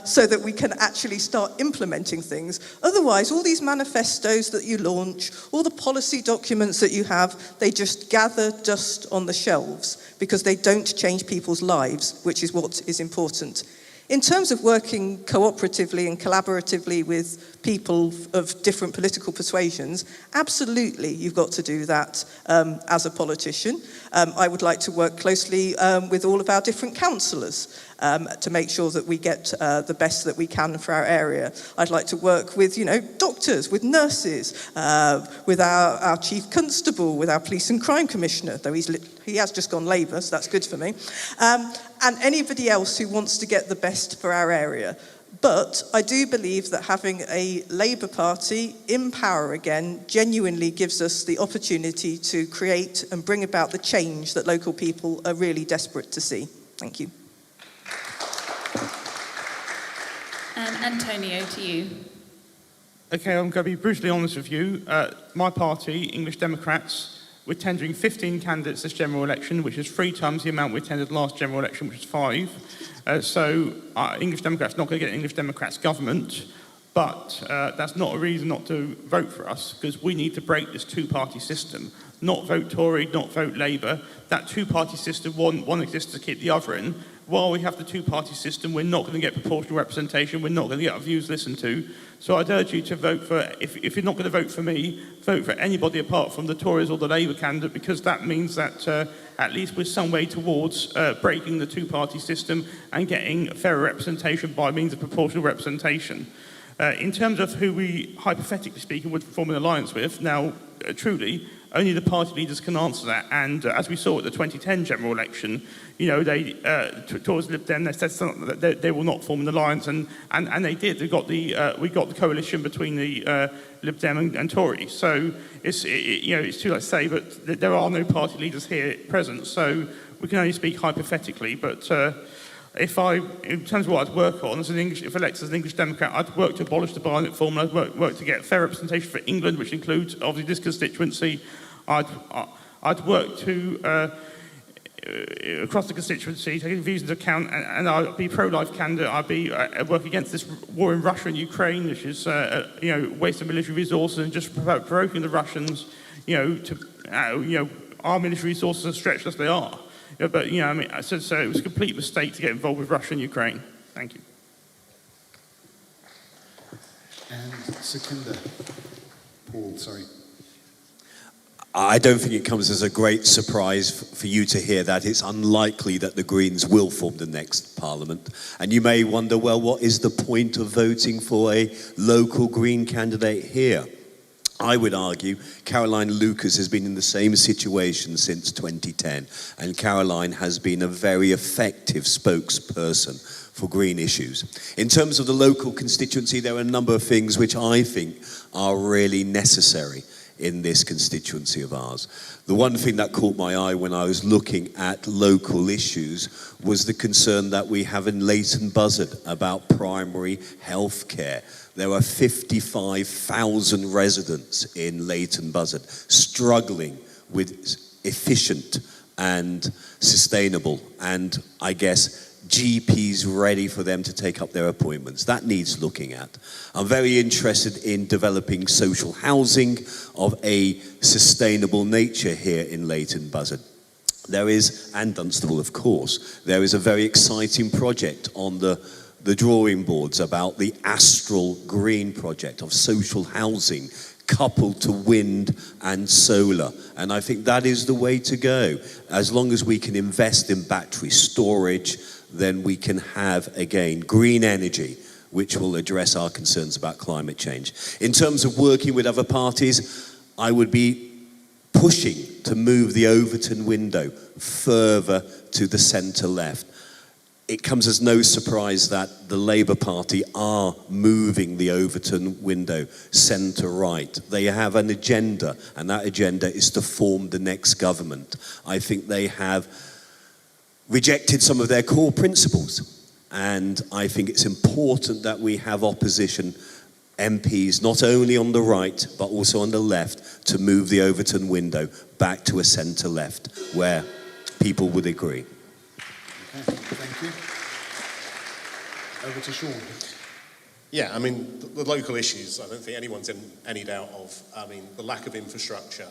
so that we can actually start implementing things. Otherwise, all these manifestos that you launch, all the policy documents that you have, they just gather dust on the shelves because they don't change people's lives, which is what is important. In terms of working cooperatively and collaboratively with people of different political persuasions, absolutely you've got to do that as a politician. I would like to work closely with all of our different councillors to make sure that we get the best that we can for our area. I'd like to work with, doctors, with nurses, with our Chief Constable, with our Police and Crime Commissioner, though he has just gone Labour, so that's good for me, and anybody else who wants to get the best for our area. But I do believe that having a Labour Party in power again genuinely gives us the opportunity to create and bring about the change that local people are really desperate to see. Thank you. And Antonio, to you. Okay, I'm going to be brutally honest with you. My party, English Democrats, we're tendering 15 candidates this general election, which is 3 times the amount we tendered last general election, which is 5. So English Democrats not going to get an English Democrats government, but that's not a reason not to vote for us, because we need to break this two-party system. Not vote Tory, not vote Labour. That two-party system, one exists to keep the other in. While we have the two-party system, we're not going to get proportional representation, we're not going to get our views listened to. So I'd urge you to vote for, if you're not going to vote for me, vote for anybody apart from the Tories or the Labour candidate, because that means that at least we're some way towards breaking the two-party system and getting fairer representation by means of proportional representation. In terms of who we, hypothetically speaking, would form an alliance with, now, truly, only the party leaders can answer that. And as we saw at the 2010 general election, towards Lib Dem, they said that they will not form an alliance, and they did. We got the coalition between the Lib Dem and Tory. So it's too late to say, but there are no party leaders here present. So we can only speak hypothetically. But in terms of what I'd work on, if elected as an English Democrat, I'd work to abolish the Barnett formula, I'd work to get fair representation for England, which includes obviously this constituency. I'd work to across the constituency, taking views into account, and I'd be pro-life candidate. I'd work against this war in Russia and Ukraine, which is waste of military resources and just provoking the Russians, our military resources are stretched as they are. But so it was a complete mistake to get involved with Russia and Ukraine. Thank you. And Secunda. Paul, sorry. I don't think it comes as a great surprise for you to hear that it's unlikely that the Greens will form the next Parliament. And you may wonder, well, what is the point of voting for a local Green candidate here? I would argue Caroline Lucas has been in the same situation since 2010, and Caroline has been a very effective spokesperson for Green issues. In terms of the local constituency, there are a number of things which I think are really necessary in this constituency of ours. The one thing that caught my eye when I was looking at local issues was the concern that we have in Leighton Buzzard about primary health care. There are 55,000 residents in Leighton Buzzard struggling with efficient and sustainable, and I guess GPs ready for them to take up their appointments. That needs looking at. I'm very interested in developing social housing of a sustainable nature here in Leighton Buzzard. There is, and Dunstable of course, there is a very exciting project on the drawing boards about the Astral Green project of social housing coupled to wind and solar. And I think that is the way to go. As long as we can invest in battery storage, then we can have, again, green energy, which will address our concerns about climate change. In terms of working with other parties, I would be pushing to move the Overton window further to the centre left. It comes as no surprise that the Labour Party are moving the Overton window centre right. They have an agenda, and that agenda is to form the next government. I think they have rejected some of their core principles, and I think it's important that we have opposition MPs, not only on the right, but also on the left, to move the Overton window back to a centre left, where people would agree. Okay, thank you. Over to Sean. Yeah, I mean, the local issues, I don't think anyone's in any doubt of. I mean, the lack of infrastructure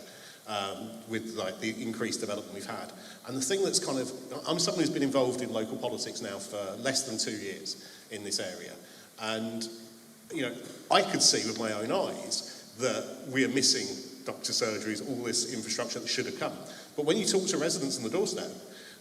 with like the increased development we've had. And the thing that's kind of, I'm someone who's been involved in local politics now for less than 2 years in this area. And, you know, I could see with my own eyes that we are missing doctor surgeries, all this infrastructure that should have come. But when you talk to residents on the doorstep,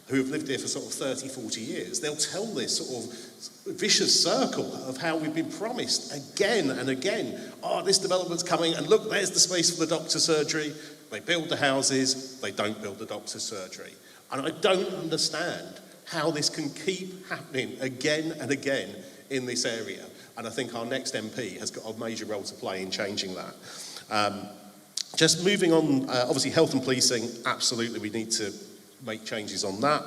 who have lived here for sort of 30, 40 years, they'll tell this sort of vicious circle of how we've been promised again and again, oh, this development's coming, and look, there's the space for the doctor's surgery. They build the houses, they don't build the doctor's surgery. And I don't understand how this can keep happening again and again in this area. And I think our next MP has got a major role to play in changing that. Just moving on, obviously health and policing, absolutely we need to make changes on that.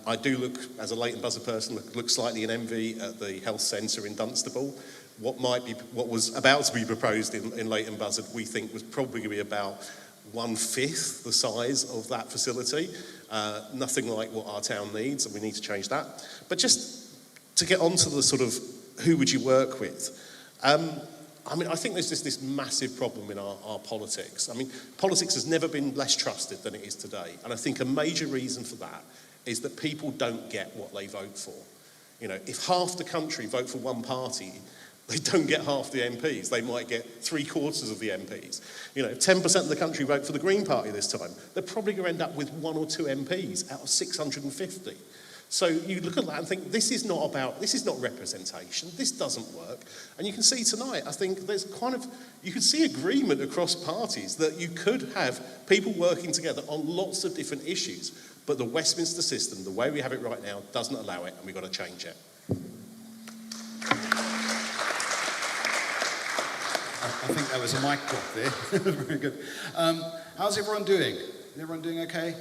I do look, as a Leighton Buzzard person, look slightly in envy at the health centre in Dunstable. What was about to be proposed in Leighton Buzzard, we think was probably going to be about 1/5 the size of that facility. Nothing like what our town needs, and we need to change that. But just to get onto the sort of who would you work with, I mean, I think there's just this massive problem in our politics. I mean, politics has never been less trusted than it is today. And I think a major reason for that is that people don't get what they vote for. You know, if half the country vote for one party, they don't get half the MPs. They might get 3/4 of the MPs. You know, if 10% of the country vote for the Green Party this time, they're probably going to end up with 1 or 2 MPs out of 650. So you look at that and think, this is not representation, this doesn't work. And you can see tonight, I think there's you can see agreement across parties that you could have people working together on lots of different issues, but the Westminster system, the way we have it right now, doesn't allow it, and we've got to change it. I think that was a mic drop there. Very good. How's everyone doing? Is everyone doing okay?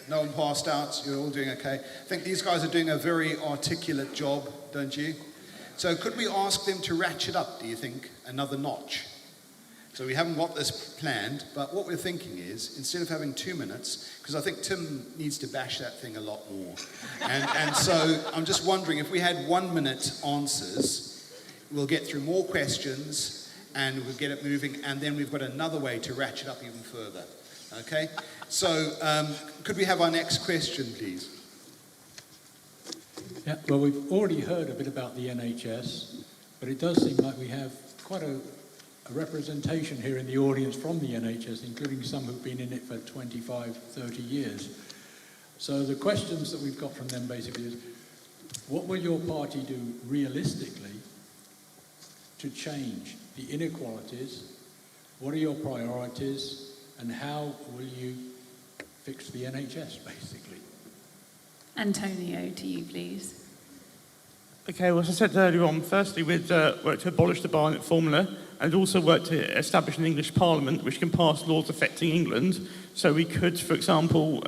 No one passed out, you're all doing okay. I think these guys are doing a very articulate job, don't you? So could we ask them to ratchet up, do you think, another notch? So we haven't got this planned, but what we're thinking is, instead of having 2 minutes, because I think Tim needs to bash that thing a lot more. And so I'm just wondering, if we had 1 minute answers, we'll get through more questions, and we'll get it moving, and then we've got another way to ratchet up even further. Okay? So, could we have our next question, please? Yeah, well, we've already heard a bit about the NHS, but it does seem like we have quite a representation here in the audience from the NHS, including some who've been in it for 25, 30 years. So the questions that we've got from them basically is, what will your party do realistically to change the inequalities? What are your priorities? And how will you fix the NHS, basically? Antonio, to you, please. Okay, well, as I said earlier on, firstly, we'd work to abolish the Barnett formula and also work to establish an English Parliament which can pass laws affecting England. So we could, for example,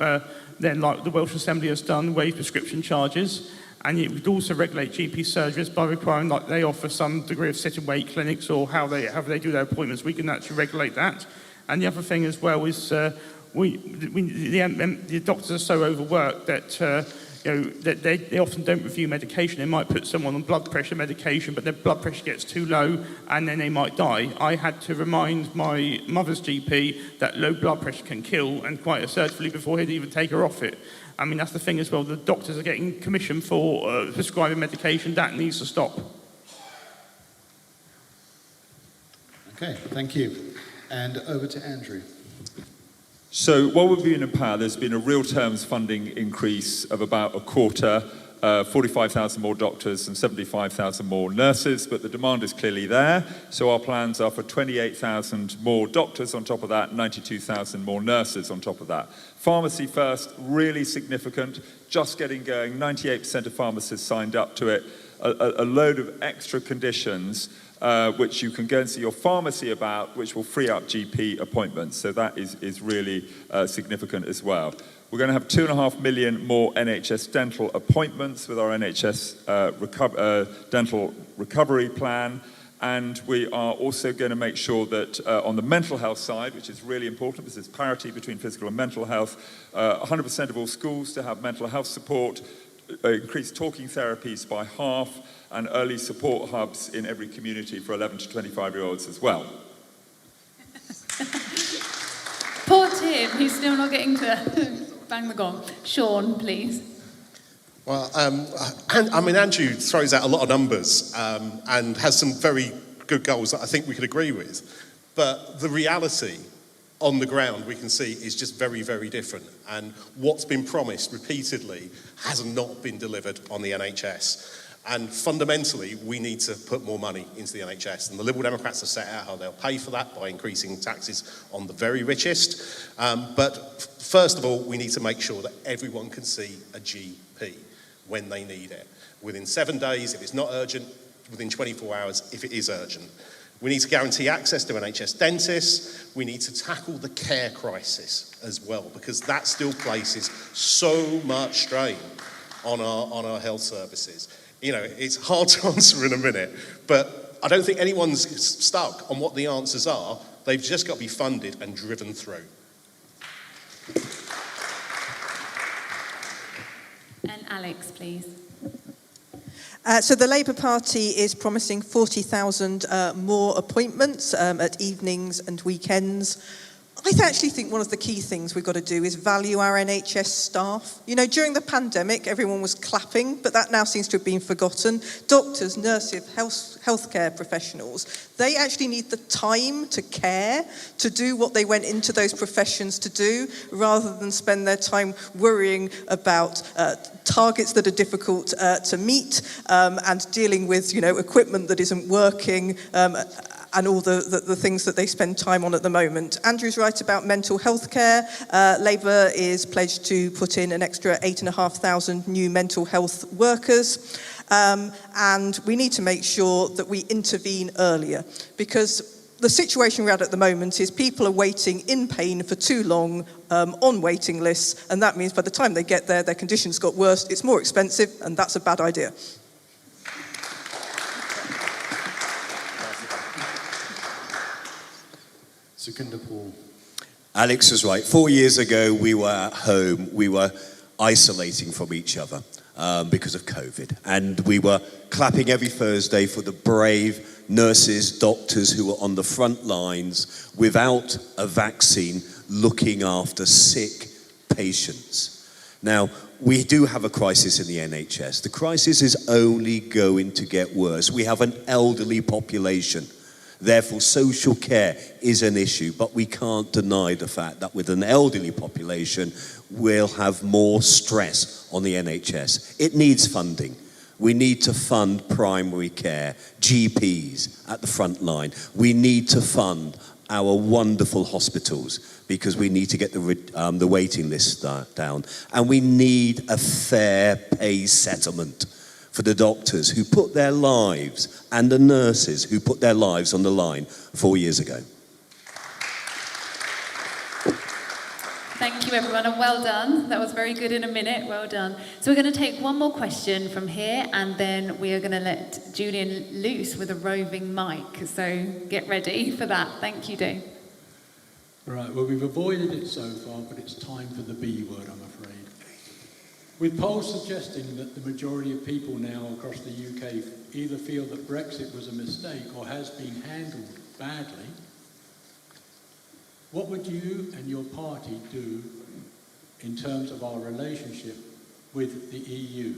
then, like the Welsh Assembly has done, waive prescription charges. And it would also regulate GP surgeries by requiring, like, they offer some degree of sit-and-wait clinics or how they do their appointments. We can actually regulate that. And the other thing as well is the doctors are so overworked that that they often don't review medication. They might put someone on blood pressure medication, but their blood pressure gets too low and then they might die. I had to remind my mother's GP that low blood pressure can kill, and quite assertively before he'd even take her off it. I mean, that's the thing as well. The doctors are getting commission for prescribing medication. That needs to stop. Okay, thank you. And over to Andrew. So while we've been in power, there's been a real terms funding increase of about a quarter, 45,000 more doctors and 75,000 more nurses, but the demand is clearly there. So our plans are for 28,000 more doctors on top of that, 92,000 more nurses on top of that. Pharmacy first, really significant, just getting going, 98% of pharmacists signed up to it, a load of extra conditions which you can go and see your pharmacy about, which will free up GP appointments. So that is really significant as well. We're going to have 2.5 million more NHS dental appointments with our NHS dental recovery plan. And we are also going to make sure that on the mental health side, which is really important, this is parity between physical and mental health, 100% of all schools to have mental health support, increase talking therapies by half, and early support hubs in every community for 11 to 25-year-olds as well. Poor Tim, he's still not getting to bang the gong. Sean, please. Well, Andrew throws out a lot of numbers and has some very good goals that I think we could agree with. But the reality on the ground, we can see, is just very, very different. And what's been promised repeatedly has not been delivered on the NHS. And fundamentally, we need to put more money into the NHS. And the Liberal Democrats have set out how they'll pay for that by increasing taxes on the very richest. But first of all, we need to make sure that everyone can see a GP when they need it. Within 7 days, if it's not urgent, within 24 hours, if it is urgent. We need to guarantee access to NHS dentists. We need to tackle the care crisis as well, because that still places so much strain on our health services. You know, it's hard to answer in a minute, but I don't think anyone's stuck on what the answers are. They've just got to be funded and driven through. And Alex, please. So the Labour Party is promising 40,000 more appointments at evenings and weekends. I actually think one of the key things we've got to do is value our NHS staff. You know, during the pandemic, everyone was clapping, but that now seems to have been forgotten. Doctors, nurses, healthcare professionals, they actually need the time to care, to do what they went into those professions to do, rather than spend their time worrying about targets that are difficult to meet and dealing with, you know, equipment that isn't working, and all the things that they spend time on at the moment. Andrew's right about mental health care. Labour is pledged to put in an extra 8,500 new mental health workers. And we need to make sure that we intervene earlier, because the situation we're at the moment is people are waiting in pain for too long on waiting lists, and that means by the time they get there, their conditions got worse, it's more expensive, and that's a bad idea. Alex was right. 4 years ago, we were at home. We were isolating from each other because of COVID. And we were clapping every Thursday for the brave nurses, doctors who were on the front lines without a vaccine looking after sick patients. Now, we do have a crisis in the NHS. The crisis is only going to get worse. We have an elderly population. Therefore, social care is an issue, but we can't deny the fact that with an elderly population, we'll have more stress on the NHS. It needs funding. We need to fund primary care, GPs at the front line. We need to fund our wonderful hospitals because we need to get the waiting list down. And we need a fair pay settlement for the doctors who put their lives and the nurses who put their lives on the line 4 years ago. Thank you, everyone, and well done. That was very good in a minute. Well done. So we're going to take one more question from here, and then we are going to let Julian loose with a roving mic. So get ready for that. Thank you, Dave. Right, well, we've avoided it so far, but it's time for the B word, I'm afraid. With polls suggesting that the majority of people now across the UK either feel that Brexit was a mistake or has been handled badly, what would you and your party do in terms of our relationship with the EU?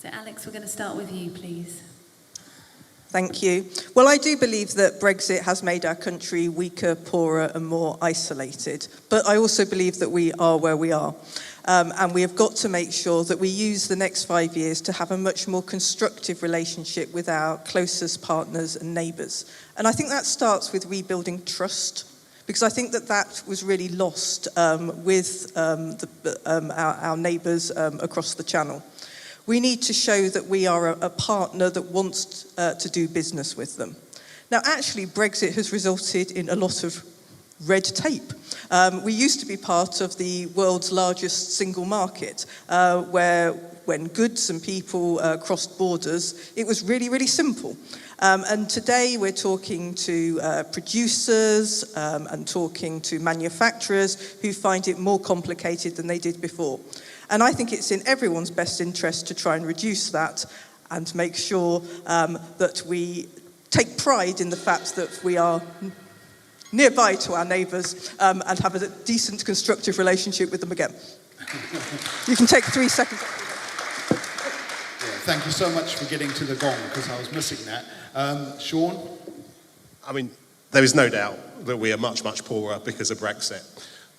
So, Alex, we're going to start with you, please. Thank you. Well, I do believe that Brexit has made our country weaker, poorer and more isolated. But I also believe that we are where we are. And we have got to make sure that we use the next 5 years to have a much more constructive relationship with our closest partners and neighbours. And I think that starts with rebuilding trust, because I think that was really lost with our neighbours across the Channel. We need to show that we are a partner that wants to do business with them. Now, actually, Brexit has resulted in a lot of red tape. We used to be part of the world's largest single market, where when goods and people crossed borders, it was really, really simple. And today we're talking to producers and talking to manufacturers who find it more complicated than they did before. And I think it's in everyone's best interest to try and reduce that and make sure that we take pride in the fact that we are nearby to our neighbours and have a decent, constructive relationship with them again. You can take 3 seconds. Thank you so much for getting to the gong, because I was missing that. Sean? I mean, there is no doubt that we are much, much poorer because of Brexit.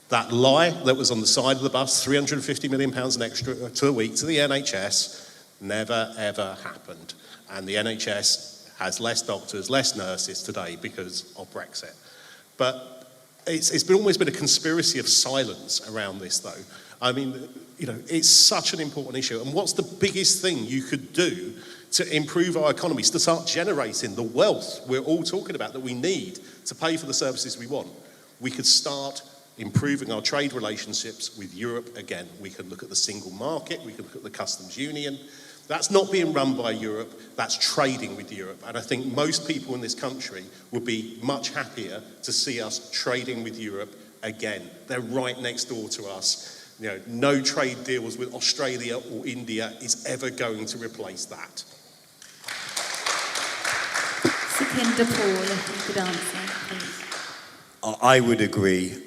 That lie that was on the side of the bus, £350 million an extra to a week to the NHS, never, ever happened. And the NHS has less doctors, less nurses today because of Brexit. But it's always been a conspiracy of silence around this, though. I mean, you know, it's such an important issue. And what's the biggest thing you could do to improve our economies, to start generating the wealth we're all talking about that we need to pay for the services we want? We could start improving our trade relationships with Europe again. We could look at the single market, we could look at the customs union. That's not being run by Europe, that's trading with Europe. And I think most people in this country would be much happier to see us trading with Europe again. They're right next door to us. You know, no trade deals with Australia or India is ever going to replace that. Sukhinder Paul, if you could answer, please. I would agree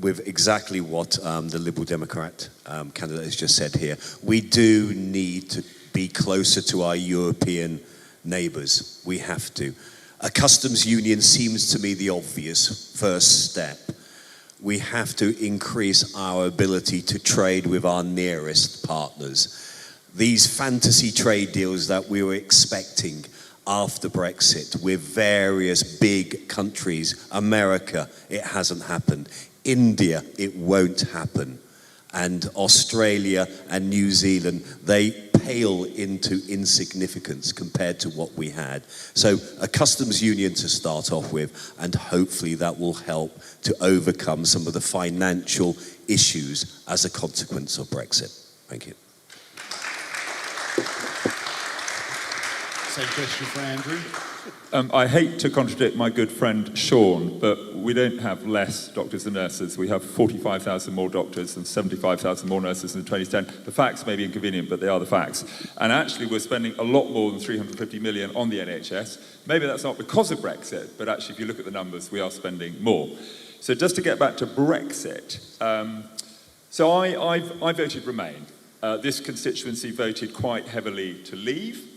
with exactly what the Liberal Democrat candidate has just said here. We do need to be closer to our European neighbours. We have to. A customs union seems to me the obvious first step. We have to increase our ability to trade with our nearest partners. These fantasy trade deals that we were expecting after Brexit with various big countries, America, it hasn't happened. India, it won't happen. And Australia and New Zealand, they pale into insignificance compared to what we had. So a customs union to start off with, and hopefully that will help to overcome some of the financial issues as a consequence of Brexit. Thank you. Same question for Andrew. I hate to contradict my good friend Sean, but we don't have less doctors and nurses. We have 45,000 more doctors and 75,000 more nurses in 2010. The facts may be inconvenient, but they are the facts. And actually, we're spending a lot more than 350 million on the NHS. Maybe that's not because of Brexit, but actually, if you look at the numbers, we are spending more. So just to get back to Brexit, so I voted Remain. This constituency voted quite heavily to leave.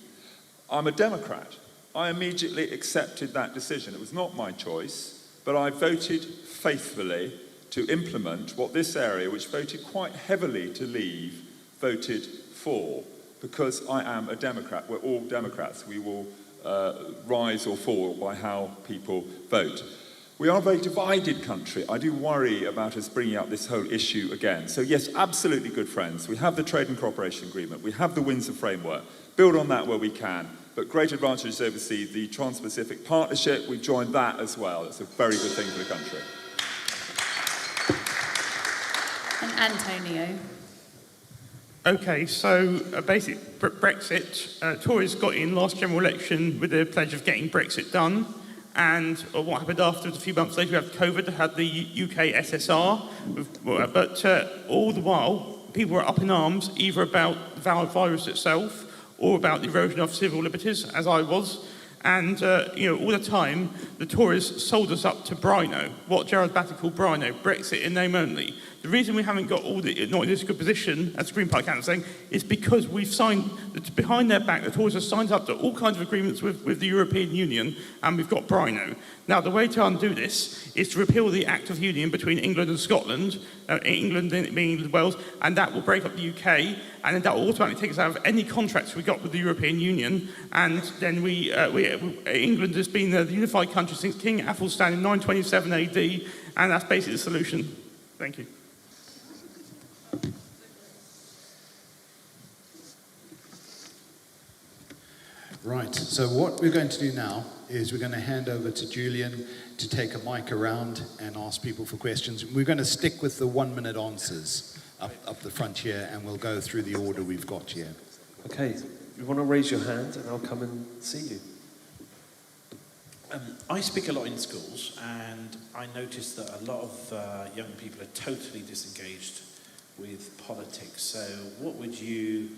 I'm a Democrat. I immediately accepted that decision. It was not my choice, but I voted faithfully to implement what this area, which voted quite heavily to leave, voted for, because I am a Democrat. We're all Democrats. We will rise or fall by how people vote. We are a very divided country. I do worry about us bringing up this whole issue again. So yes, absolutely good friends. We have the Trade and Cooperation Agreement. We have the Windsor Framework. Build on that where we can. But great advantages overseas, the Trans-Pacific Partnership, we've joined that as well. It's a very good thing for the country. And Antonio. Okay, so basically Brexit, Tories got in last general election with the pledge of getting Brexit done. And what happened afterwards, a few months later, we had COVID, had the UK SSR. But all the while, people were up in arms, either about the virus itself or about the erosion of civil liberties, as I was. And, all the time, the Tories sold us up to Brino, what Gerard Batter called Brino, Brexit in name only. The reason we haven't got not in this good position, as the Green Party candidate saying, is because we've signed, behind their back, the Tories have signed up to all kinds of agreements with the European Union, and we've got Brino. Now, the way to undo this is to repeal the Act of Union between England and Scotland, England being England and Wales, and that will break up the UK, and then that will automatically take us out of any contracts we got with the European Union, and then England has been the unified country since King Athelstan in 927 AD, and that's basically the solution. Thank you. Right, so what we're going to do now is we're going to hand over to Julian to take a mic around and ask people for questions. We're going to stick with the 1 minute answers up the front here, and we'll go through the order we've got here. Okay, you want to raise your hand and I'll come and see you. I speak a lot in schools, and I notice that a lot of young people are totally disengaged with politics. So what would you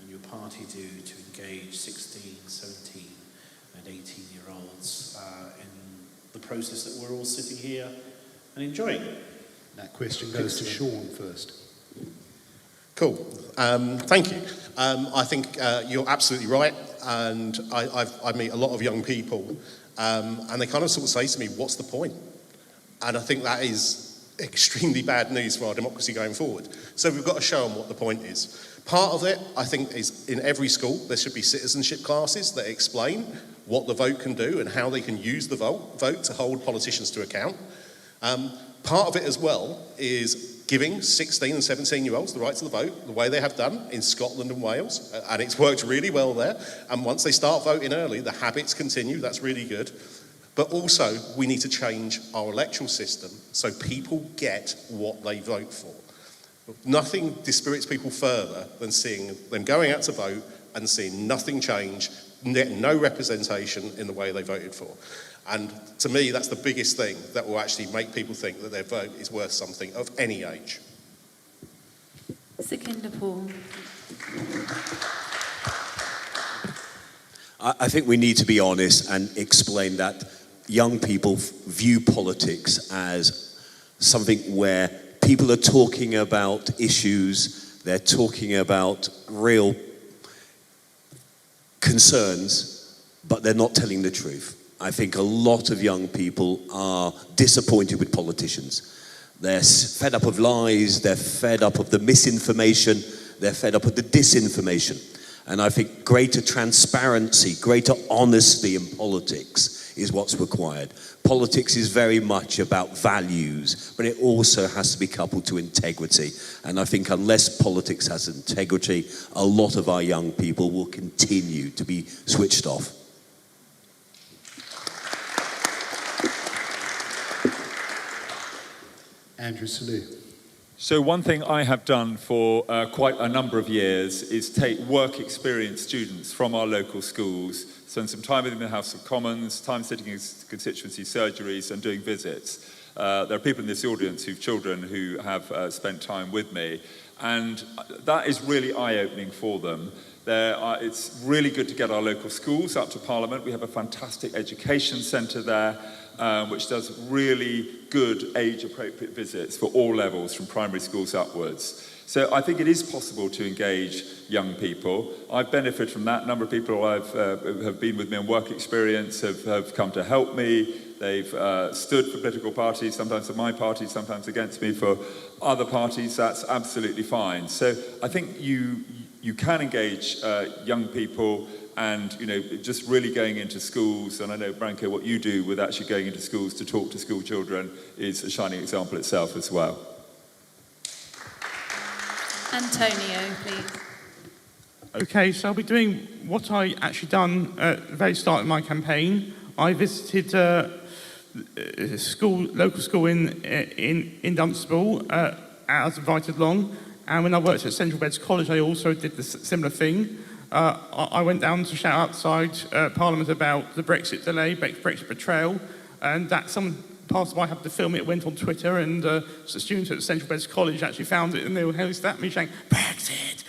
and your party do to engage 16, 17 and 18-year-olds in the process that we're all sitting here and enjoying? That question goes to Sean first. Cool. Thank you. I think you're absolutely right, and I meet a lot of young people, and they kind of sort of say to me, what's the point? And I think that is extremely bad news for our democracy going forward. So we've got to show them what the point is. Part of it, I think, is in every school there should be citizenship classes that explain what the vote can do and how they can use the vote to hold politicians to account. Part of it as well is giving 16 and 17-year-olds the right to the vote, the way they have done in Scotland and Wales, and it's worked really well there. And once they start voting early, the habits continue. That's really good. But also, we need to change our electoral system so people get what they vote for. Nothing dispirits people further than seeing them going out to vote and seeing nothing change, no representation in the way they voted for. And to me, that's the biggest thing that will actually make people think that their vote is worth something of any age. Sukhinder Paul. I think we need to be honest and explain that young people view politics as something where people are talking about issues, they're talking about real concerns, but they're not telling the truth. I think a lot of young people are disappointed with politicians. They're fed up of lies, they're fed up of the misinformation, they're fed up with the disinformation. And I think greater transparency, greater honesty in politics is what's required. Politics is very much about values, but it also has to be coupled to integrity. And I think unless politics has integrity, a lot of our young people will continue to be switched off. Andrew Selou. So one thing I have done for quite a number of years is take work experience students from our local schools, spend some time with them in the House of Commons, time sitting in constituency surgeries and doing visits. There are people in this audience who've children who have spent time with me, and that is really eye-opening for them. It's really good to get our local schools up to Parliament. We have a fantastic education centre there, which does really good age-appropriate visits for all levels, from primary schools upwards. So I think it is possible to engage young people. I've benefited from that. A number of people have been with me on work experience have come to help me. They've stood for political parties, sometimes for my party, sometimes against me for other parties. That's absolutely fine. So I think you can engage young people, and just really going into schools, and I know, Branko, what you do with actually going into schools to talk to school children is a shining example itself as well. Antonio, please. Okay, so I'll be doing what I actually done at the very start of my campaign. I visited local school in Dunstable. I was invited along, and when I worked at Central Beds College, I also did the similar thing. I went down to shout outside Parliament about the Brexit delay, Brexit betrayal, and that some passersby happened to film it, went on Twitter, and the students at Central Beds College actually found it, and they were hosting at me saying, Brexit,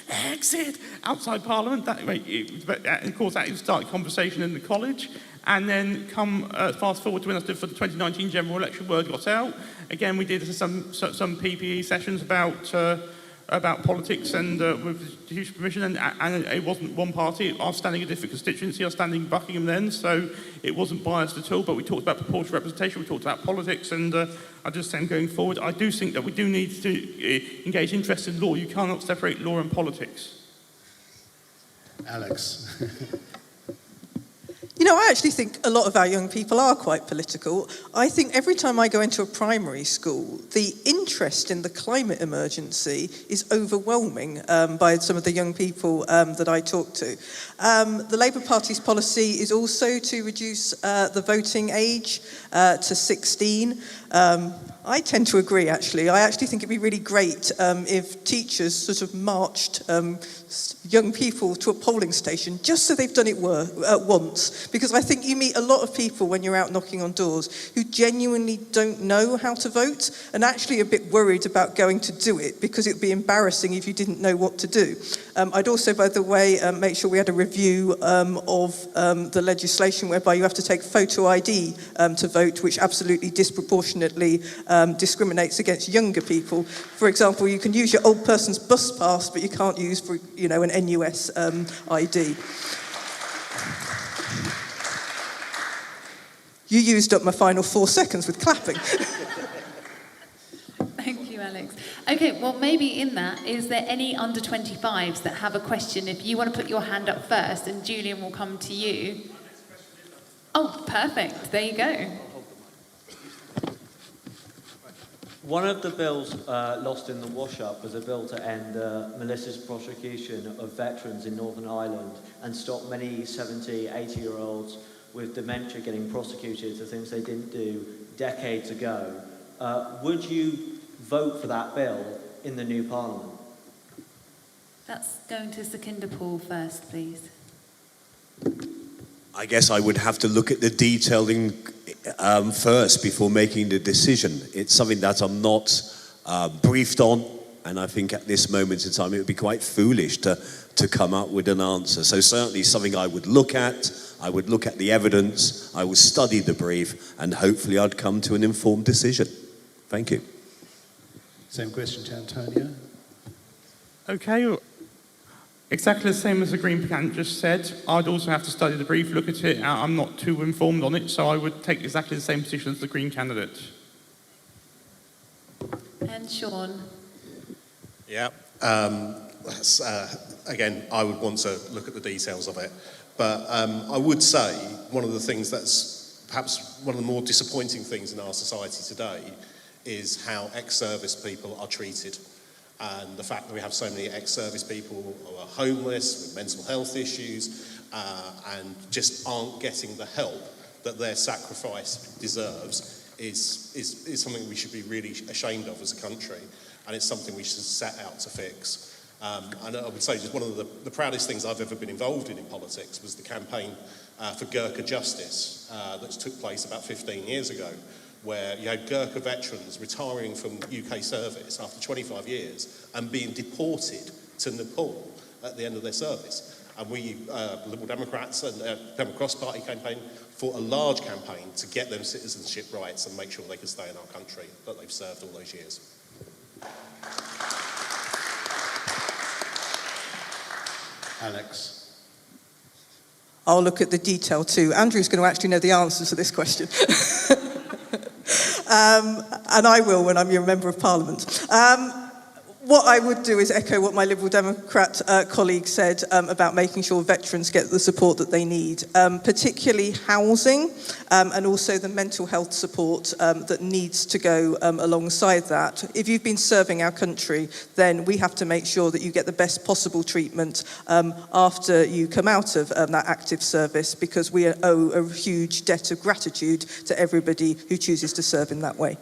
exit, outside Parliament. And of course, that started conversation in the college. And then fast forward to when I stood for the 2019 general election, word got out. Again, we did some PPE sessions about politics and with huge permission, and it wasn't one party. I was standing in a different constituency. I was standing in Buckingham then, so it wasn't biased at all, but we talked about proportional representation, we talked about politics, and I just think going forward, I do think that we do need to engage interest in law. You cannot separate law and politics. Alex. I actually think a lot of our young people are quite political. I think every time I go into a primary school, the interest in the climate emergency is overwhelming by some of the young people that I talk to. The Labour Party's policy is also to reduce the voting age to 16. I tend to agree, actually. I actually think it'd be really great if teachers sort of marched young people to a polling station just so they've done it once. Because I think you meet a lot of people when you're out knocking on doors who genuinely don't know how to vote and actually are a bit worried about going to do it because it would be embarrassing if you didn't know what to do. I'd also, by the way, make sure we had a review of the legislation whereby you have to take photo ID to vote, which absolutely disproportionately discriminates against younger people. For example, you can use your old person's bus pass, but you can't use, an NUS ID. You used up my final 4 seconds with clapping. Thank you, Alex. Okay, well, maybe in that, is there any under 25s that have a question? If you want to put your hand up first, and Julian will come to you. Oh, perfect. There you go. One of the bills lost in the wash-up was a bill to end malicious prosecution of veterans in Northern Ireland and stop many 70, 80-year-olds with dementia getting prosecuted for things they didn't do decades ago. Would you vote for that bill in the new Parliament? That's going to Sukhinder Paul first, please. I guess I would have to look at the detailing first before making the decision. It's something that I'm not briefed on, and I think at this moment in time it would be quite foolish to come up with an answer. So certainly something I would look at. I would look at the evidence, I would study the brief, and hopefully I'd come to an informed decision. Thank you. Same question to Antonio. Okay, exactly the same as the Green candidate just said. I'd also have to study the brief, look at it. I'm not too informed on it, so I would take exactly the same position as the Green candidate. And Sean. Yeah. Again, I would want to look at the details of it. But I would say one of the things that's perhaps one of the more disappointing things in our society today is how ex-service people are treated. And the fact that we have so many ex-service people who are homeless, with mental health issues, and just aren't getting the help that their sacrifice deserves is something we should be really ashamed of as a country. And it's something we should set out to fix. And I would say just one of the proudest things I've ever been involved in politics was the campaign for Gurkha Justice that took place about 15 years ago, where you had Gurkha veterans retiring from UK service after 25 years and being deported to Nepal at the end of their service. And we, Liberal Democrats and the Pembroke Cross Party campaign, fought a large campaign to get them citizenship rights and make sure they could stay in our country that they've served all those years. Alex. I'll look at the detail too. Andrew's going to actually know the answers to this question. And I will when I'm your Member of Parliament. What I would do is echo what my Liberal Democrat colleague said about making sure veterans get the support that they need, particularly housing and also the mental health support that needs to go alongside that. If you've been serving our country, then we have to make sure that you get the best possible treatment after you come out of that active service, because we owe a huge debt of gratitude to everybody who chooses to serve in that way.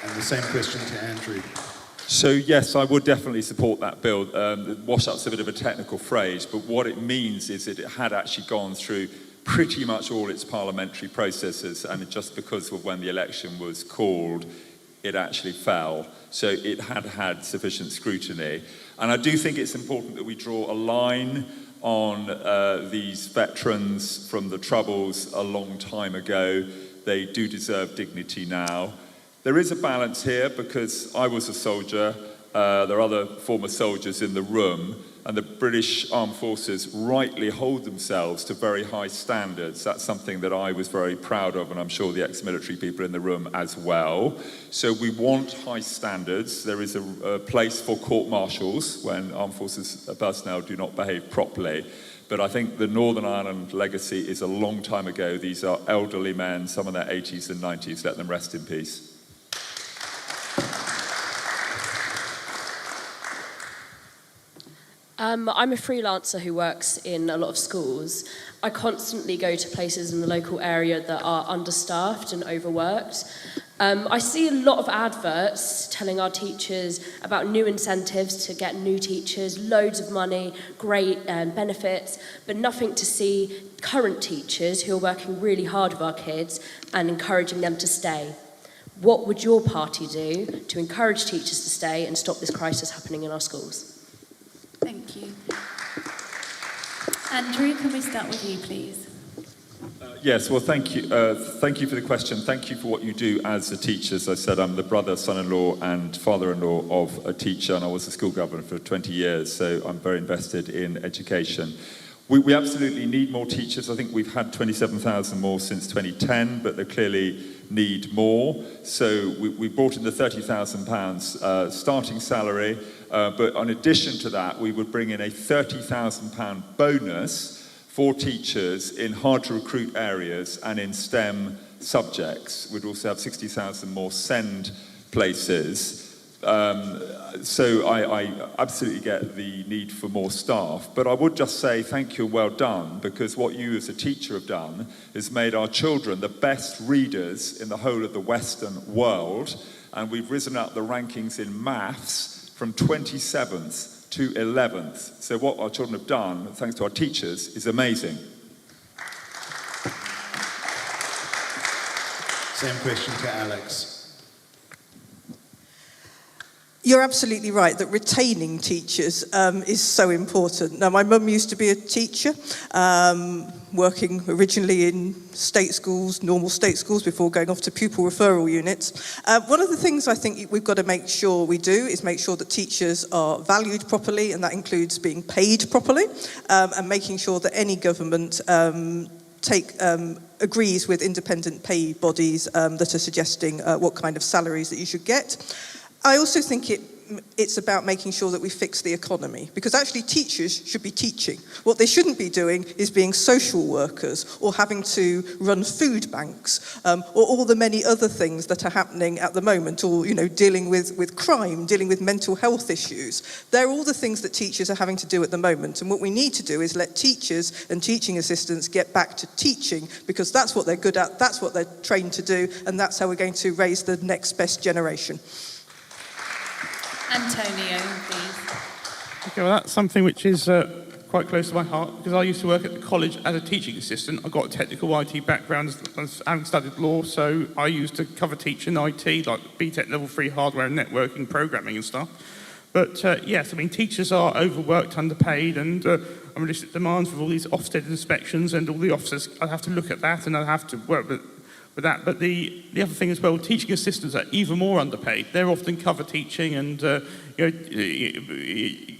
And the same question to Andrew. So yes, I would definitely support that bill. Wash-up's a bit of a technical phrase, but what it means is that it had actually gone through pretty much all its parliamentary processes, and just because of when the election was called, it actually fell. So it had had sufficient scrutiny. And I do think it's important that we draw a line on these veterans from the Troubles a long time ago. They do deserve dignity now. There is a balance here, because I was a soldier there are other former soldiers in the room, and the British Armed Forces rightly hold themselves to very high standards. That's something that I was very proud of, and I'm sure the ex-military people in the room as well. So we want high standards. There is a place for court-martials when armed forces personnel do not behave properly. But I think the Northern Ireland legacy is a long time ago. These are elderly men, some in their 80s and 90s. Let them rest in peace. I'm a freelancer who works in a lot of schools. I constantly go to places in the local area that are understaffed and overworked. I see a lot of adverts telling our teachers about new incentives to get new teachers, loads of money, great benefits, but nothing to see current teachers who are working really hard with our kids and encouraging them to stay. What would your party do to encourage teachers to stay and stop this crisis happening in our schools? Thank you. Andrew, can we start with you, please? Yes, well, thank you. Thank you for the question. Thank you for what you do as a teacher. As I said, I'm the brother, son-in-law and father-in-law of a teacher, and I was a school governor for 20 years, so I'm very invested in education. We absolutely need more teachers. I think we've had 27,000 more since 2010, but they clearly need more. So we brought in the £30,000 starting salary, but in addition to that, we would bring in a £30,000 bonus for teachers in hard-to-recruit areas and in STEM subjects. We'd also have 60,000 more SEND places. So I absolutely get the need for more staff, but I would just say thank you and well done, because what you as a teacher have done is made our children the best readers in the whole of the Western world, and we've risen up the rankings in maths from 27th to 11th. So what our children have done, thanks to our teachers, is amazing. Same question to Alex. You're absolutely right that retaining teachers is so important. Now, my mum used to be a teacher, working originally in state schools, normal state schools, before going off to pupil referral units. One of the things I think we've got to make sure we do is make sure that teachers are valued properly, and that includes being paid properly, and making sure that any government agrees with independent pay bodies that are suggesting what kind of salaries that you should get. I also think it's about making sure that we fix the economy, because actually teachers should be teaching. What they shouldn't be doing is being social workers or having to run food banks, or all the many other things that are happening at the moment, or dealing with crime, dealing with mental health issues. They're all the things that teachers are having to do at the moment, and what we need to do is let teachers and teaching assistants get back to teaching, because that's what they're good at, that's what they're trained to do, and that's how we're going to raise the next best generation. Antonio, please. Okay, well, that's something which is quite close to my heart, because I used to work at the college as a teaching assistant. I've got a technical IT background, having studied law, so I used to cover teaching IT, like BTEC Level 3 hardware and networking, programming and stuff. But yes, I mean, teachers are overworked, underpaid, and unrealistic demands with all these Ofsted inspections, and all the officers, I have to look at that, and I have to work with that. But the other thing as well, teaching assistants are even more underpaid. They're often cover teaching, and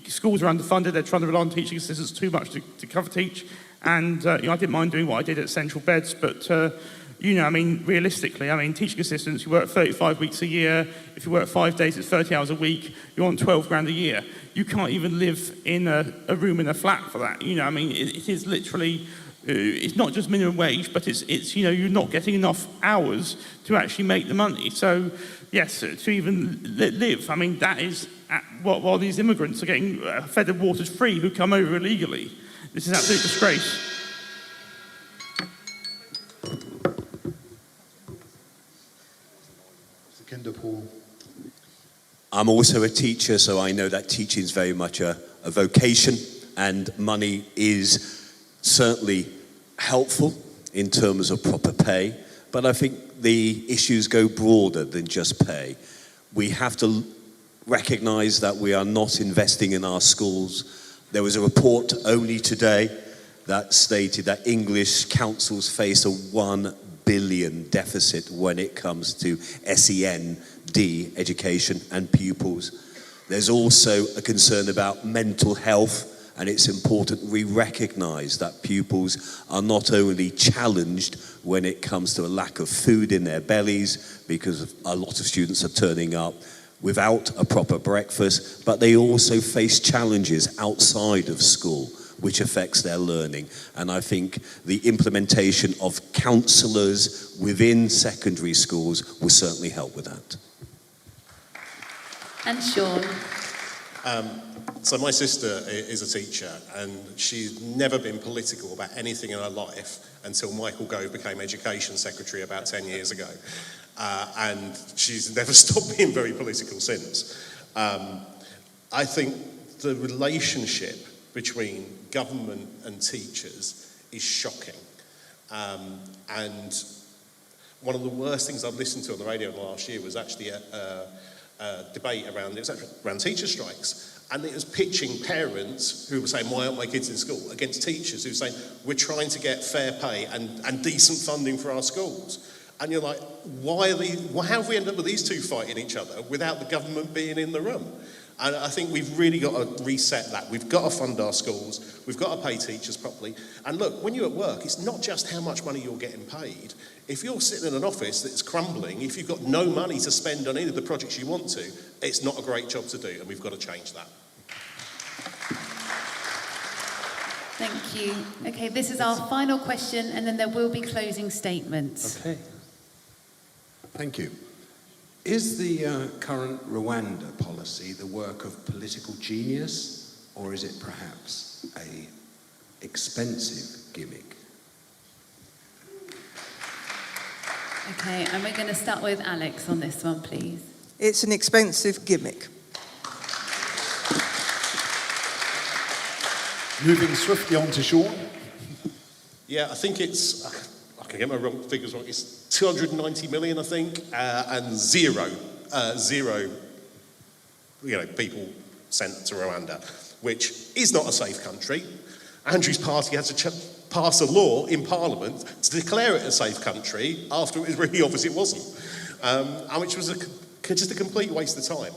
schools are underfunded. They're trying to rely on teaching assistants too much to cover teach. And I didn't mind doing what I did at Central Beds, but realistically, teaching assistants, you work 35 weeks a year. If you work 5 days, it's 30 hours a week. You're on 12 grand a year. You can't even live in a room in a flat for that. It is literally. It's not just minimum wage, but it's you're not getting enough hours to actually make the money. So yes, to even live, that is while these immigrants are getting fed and watered free who come over illegally. This is an absolute disgrace. I'm also a teacher, so I know that teaching is very much a vocation, and money is certainly helpful in terms of proper pay, but I think the issues go broader than just pay. We have to recognise that we are not investing in our schools. There was a report only today that stated that English councils face a £1 billion deficit when it comes to SEND education and pupils. There's also a concern about mental health, and it's important we recognise that pupils are not only challenged when it comes to a lack of food in their bellies, because a lot of students are turning up without a proper breakfast, but they also face challenges outside of school, which affects their learning. And I think the implementation of counsellors within secondary schools will certainly help with that. And Sean. So my sister is a teacher, and she's never been political about anything in her life until Michael Gove became Education Secretary about 10 years ago. And she's never stopped being very political since. I think the relationship between government and teachers is shocking. And one of the worst things I've listened to on the radio in the last year was actually a debate around teacher strikes. And it was pitching parents who were saying, why aren't my kids in school, against teachers who were saying, we're trying to get fair pay and decent funding for our schools. And you're like, how have we ended up with these two fighting each other without the government being in the room? And I think we've really got to reset that. We've got to fund our schools. We've got to pay teachers properly. And look, when you're at work, it's not just how much money you're getting paid. If you're sitting in an office that's crumbling, if you've got no money to spend on any of the projects you want to, it's not a great job to do, and we've got to change that. Thank you. Okay, this is our final question, and then there will be closing statements. Okay. Thank you. Is the current Rwanda policy the work of political genius, or is it perhaps an expensive gimmick? Okay, and we're going to start with Alex on this one, please. It's an expensive gimmick. Moving swiftly on to Sean. Yeah, I think it's, I can get my wrong figures wrong, it's 290 million, I think, and zero people sent to Rwanda, which is not a safe country. Andrew's party had to pass a law in Parliament to declare it a safe country after it was really obvious it wasn't, and which was just a complete waste of time.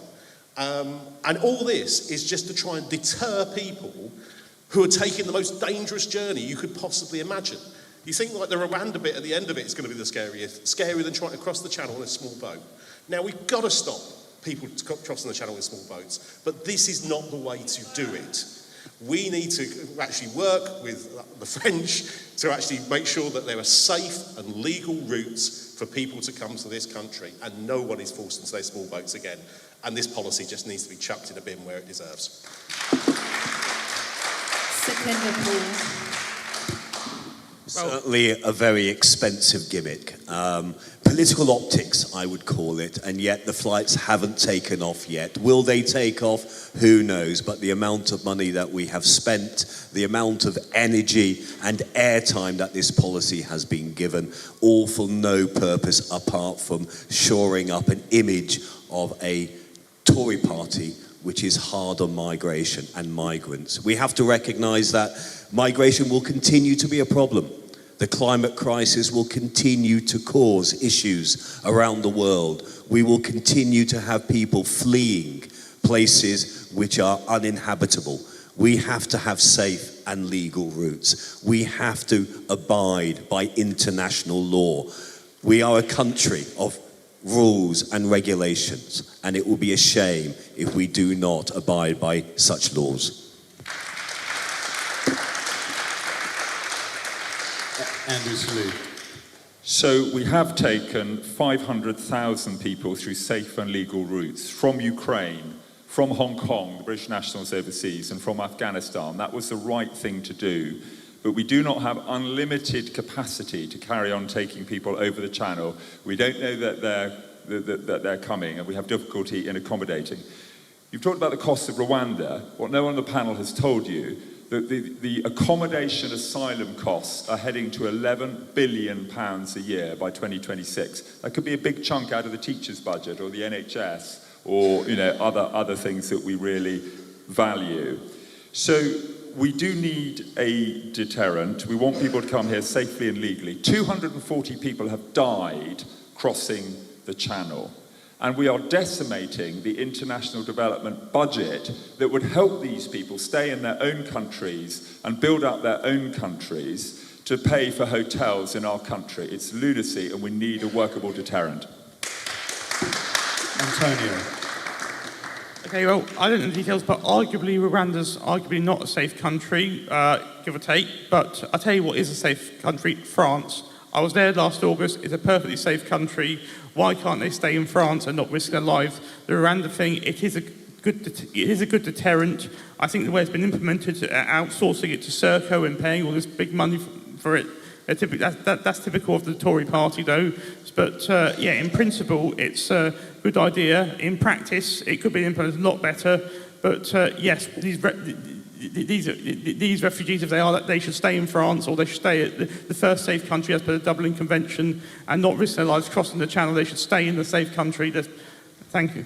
And all this is just to try and deter people who are taking the most dangerous journey you could possibly imagine. You think like the Rwanda bit at the end of it is going to be the scariest, scarier than trying to cross the channel in a small boat. Now, we've got to stop people crossing the channel in small boats, but this is not the way to do it. We need to actually work with the French to actually make sure that there are safe and legal routes for people to come to this country, and no one is forced into their small boats again. And this policy just needs to be chucked in a bin where it deserves. Certainly a very expensive gimmick. Political optics, I would call it, and yet the flights haven't taken off yet. Will they take off? Who knows? But the amount of money that we have spent, the amount of energy and airtime that this policy has been given, all for no purpose apart from shoring up an image of a Tory party which is hard on migration and migrants. We have to recognise that migration will continue to be a problem. The climate crisis will continue to cause issues around the world. We will continue to have people fleeing places which are uninhabitable. We have to have safe and legal routes. We have to abide by international law. We are a country of rules and regulations, and it will be a shame if we do not abide by such laws. Andrew Salou. So we have taken 500,000 people through safe and legal routes from Ukraine, from Hong Kong, the British nationals overseas, and from Afghanistan. That was the right thing to do. But we do not have unlimited capacity to carry on taking people over the channel. We don't know that they're coming, and we have difficulty in accommodating. You've talked about the cost of Rwanda. What no one on the panel has told you, that the accommodation asylum costs are heading to £11 billion a year by 2026. That could be a big chunk out of the teachers' budget or the NHS or other things that we really value. So we do need a deterrent. We want people to come here safely and legally. 240 people have died crossing the channel. And we are decimating the international development budget that would help these people stay in their own countries and build up their own countries to pay for hotels in our country. It's lunacy, and we need a workable deterrent. Antonio. Okay, well, I don't know the details, but arguably Rwanda's arguably not a safe country, give or take. But I'll tell you what is a safe country: France. I was there last August. It's a perfectly safe country. Why can't they stay in France and not risk their lives? The Rwanda thing, it is a good deterrent. I think the way it's been implemented, outsourcing it to Serco and paying all this big money for it, that's typical of the Tory party, though. But yeah, in principle, it's a good idea. In practice, it could be implemented a lot better. But yes, these refugees, if they are, they should stay in France, or they should stay at the first safe country as per the Dublin Convention, and not risk their lives crossing the Channel. They should stay in the safe country. Thank you.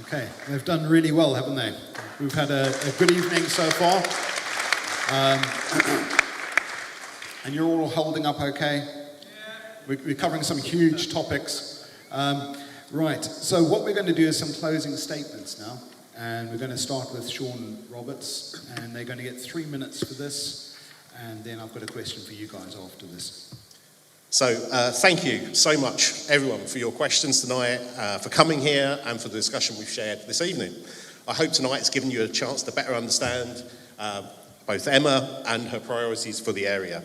Okay, they've done really well, haven't they? We've had a good evening so far. And you're all holding up okay? We're covering some huge topics. Right, so what we're going to do is some closing statements now. And we're going to start with Sean Roberts. And they're going to get 3 minutes for this. And then I've got a question for you guys after this. So thank you so much, everyone, for your questions tonight, for coming here and for the discussion we've shared this evening. I hope tonight has given you a chance to better understand both Emma and her priorities for the area.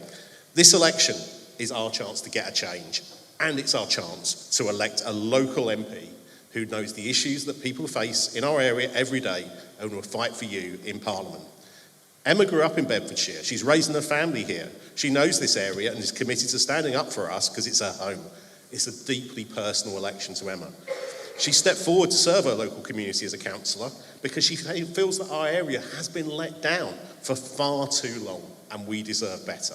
This election is our chance to get a change, and it's our chance to elect a local MP who knows the issues that people face in our area every day and will fight for you in Parliament. Emma grew up in Bedfordshire. She's raising her family here. She knows this area and is committed to standing up for us because it's her home. It's a deeply personal election to Emma. She stepped forward to serve her local community as a councillor because she feels that our area has been let down for far too long, and we deserve better.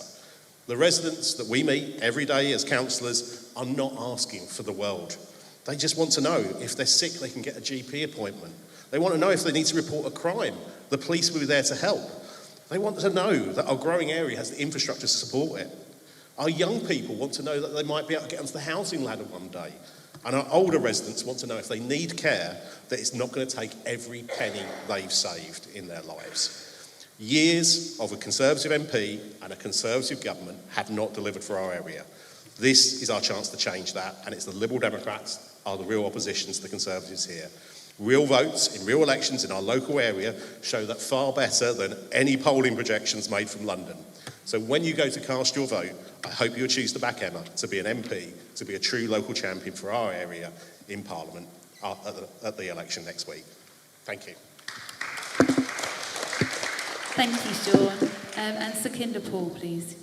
The residents that we meet every day as councillors are not asking for the world. They just want to know if they're sick, they can get a GP appointment. They want to know if they need to report a crime. The police will be there to help. They want to know that our growing area has the infrastructure to support it. Our young people want to know that they might be able to get onto the housing ladder one day. And our older residents want to know if they need care, that it's not going to take every penny they've saved in their lives. Years of a Conservative MP and a Conservative government have not delivered for our area. This is our chance to change that, and it's the Liberal Democrats are the real opposition to the Conservatives here. Real votes in real elections in our local area show that far better than any polling projections made from London. So when you go to cast your vote, I hope you'll choose to back Emma to be an MP, to be a true local champion for our area in Parliament at the election next week. Thank you. Thank you, Sean. And Sukhinder Paul, please.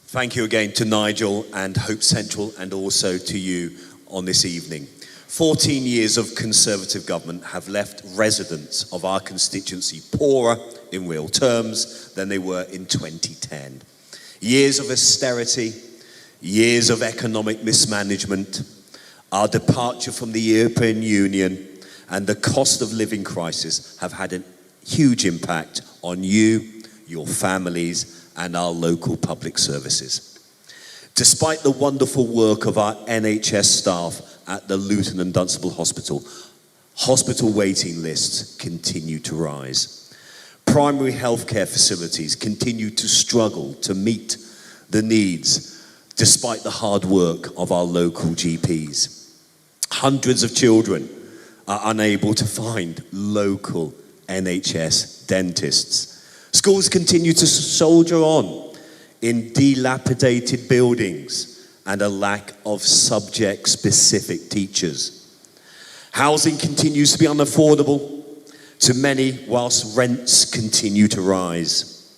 Thank you again to Nigel and Hope Central, and also to you on this evening. 14 years of Conservative government have left residents of our constituency poorer in real terms than they were in 2010. Years of austerity, years of economic mismanagement, our departure from the European Union and the cost of living crisis have had a huge impact on you, your families and our local public services. Despite the wonderful work of our NHS staff at the Leighton and Dunstable hospital waiting lists continue to rise. Primary healthcare facilities continue to struggle to meet the needs despite the hard work of our local GPs. Hundreds of children are unable to find local NHS dentists. Schools continue to soldier on in dilapidated buildings and a lack of subject-specific teachers. Housing continues to be unaffordable to many, whilst rents continue to rise.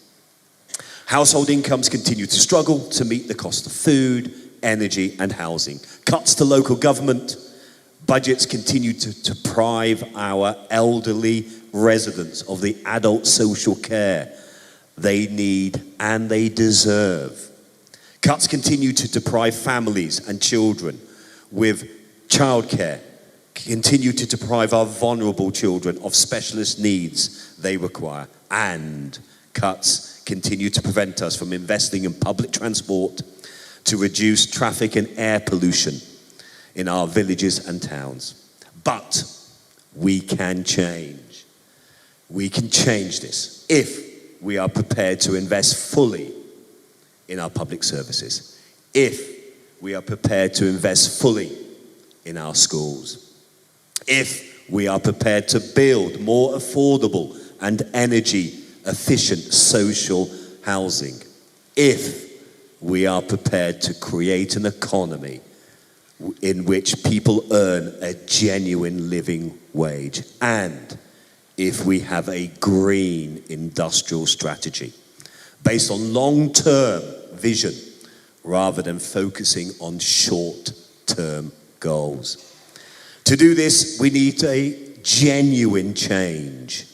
Household incomes continue to struggle to meet the cost of food, energy and housing. Cuts to local government, budgets continue to deprive our elderly residents of the adult social care they need and they deserve. Cuts continue to deprive families and children with childcare, continue to deprive our vulnerable children of specialist needs they require, and cuts continue to prevent us from investing in public transport, to reduce traffic and air pollution in our villages and towns. But we can change. We can change this if we are prepared to invest fully in our public services, if we are prepared to invest fully in our schools, if we are prepared to build more affordable and energy-efficient social housing, if we are prepared to create an economy in which people earn a genuine living wage, and if we have a green industrial strategy based on long-term vision rather than focusing on short-term goals. To do this, we need a genuine change.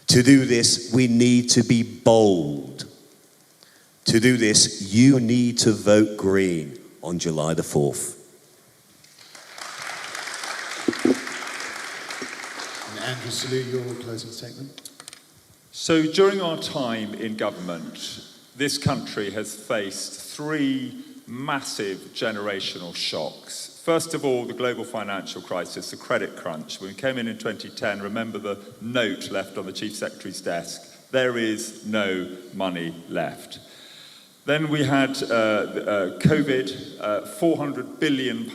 To do this, we need to be bold. To do this, you need to vote Green on July the 4th. And Andrew Selou, your closing statement. So during our time in government, this country has faced three massive generational shocks. First of all, the global financial crisis, the credit crunch. When we came in 2010, remember the note left on the Chief Secretary's desk, there is no money left. Then we had COVID, £400 billion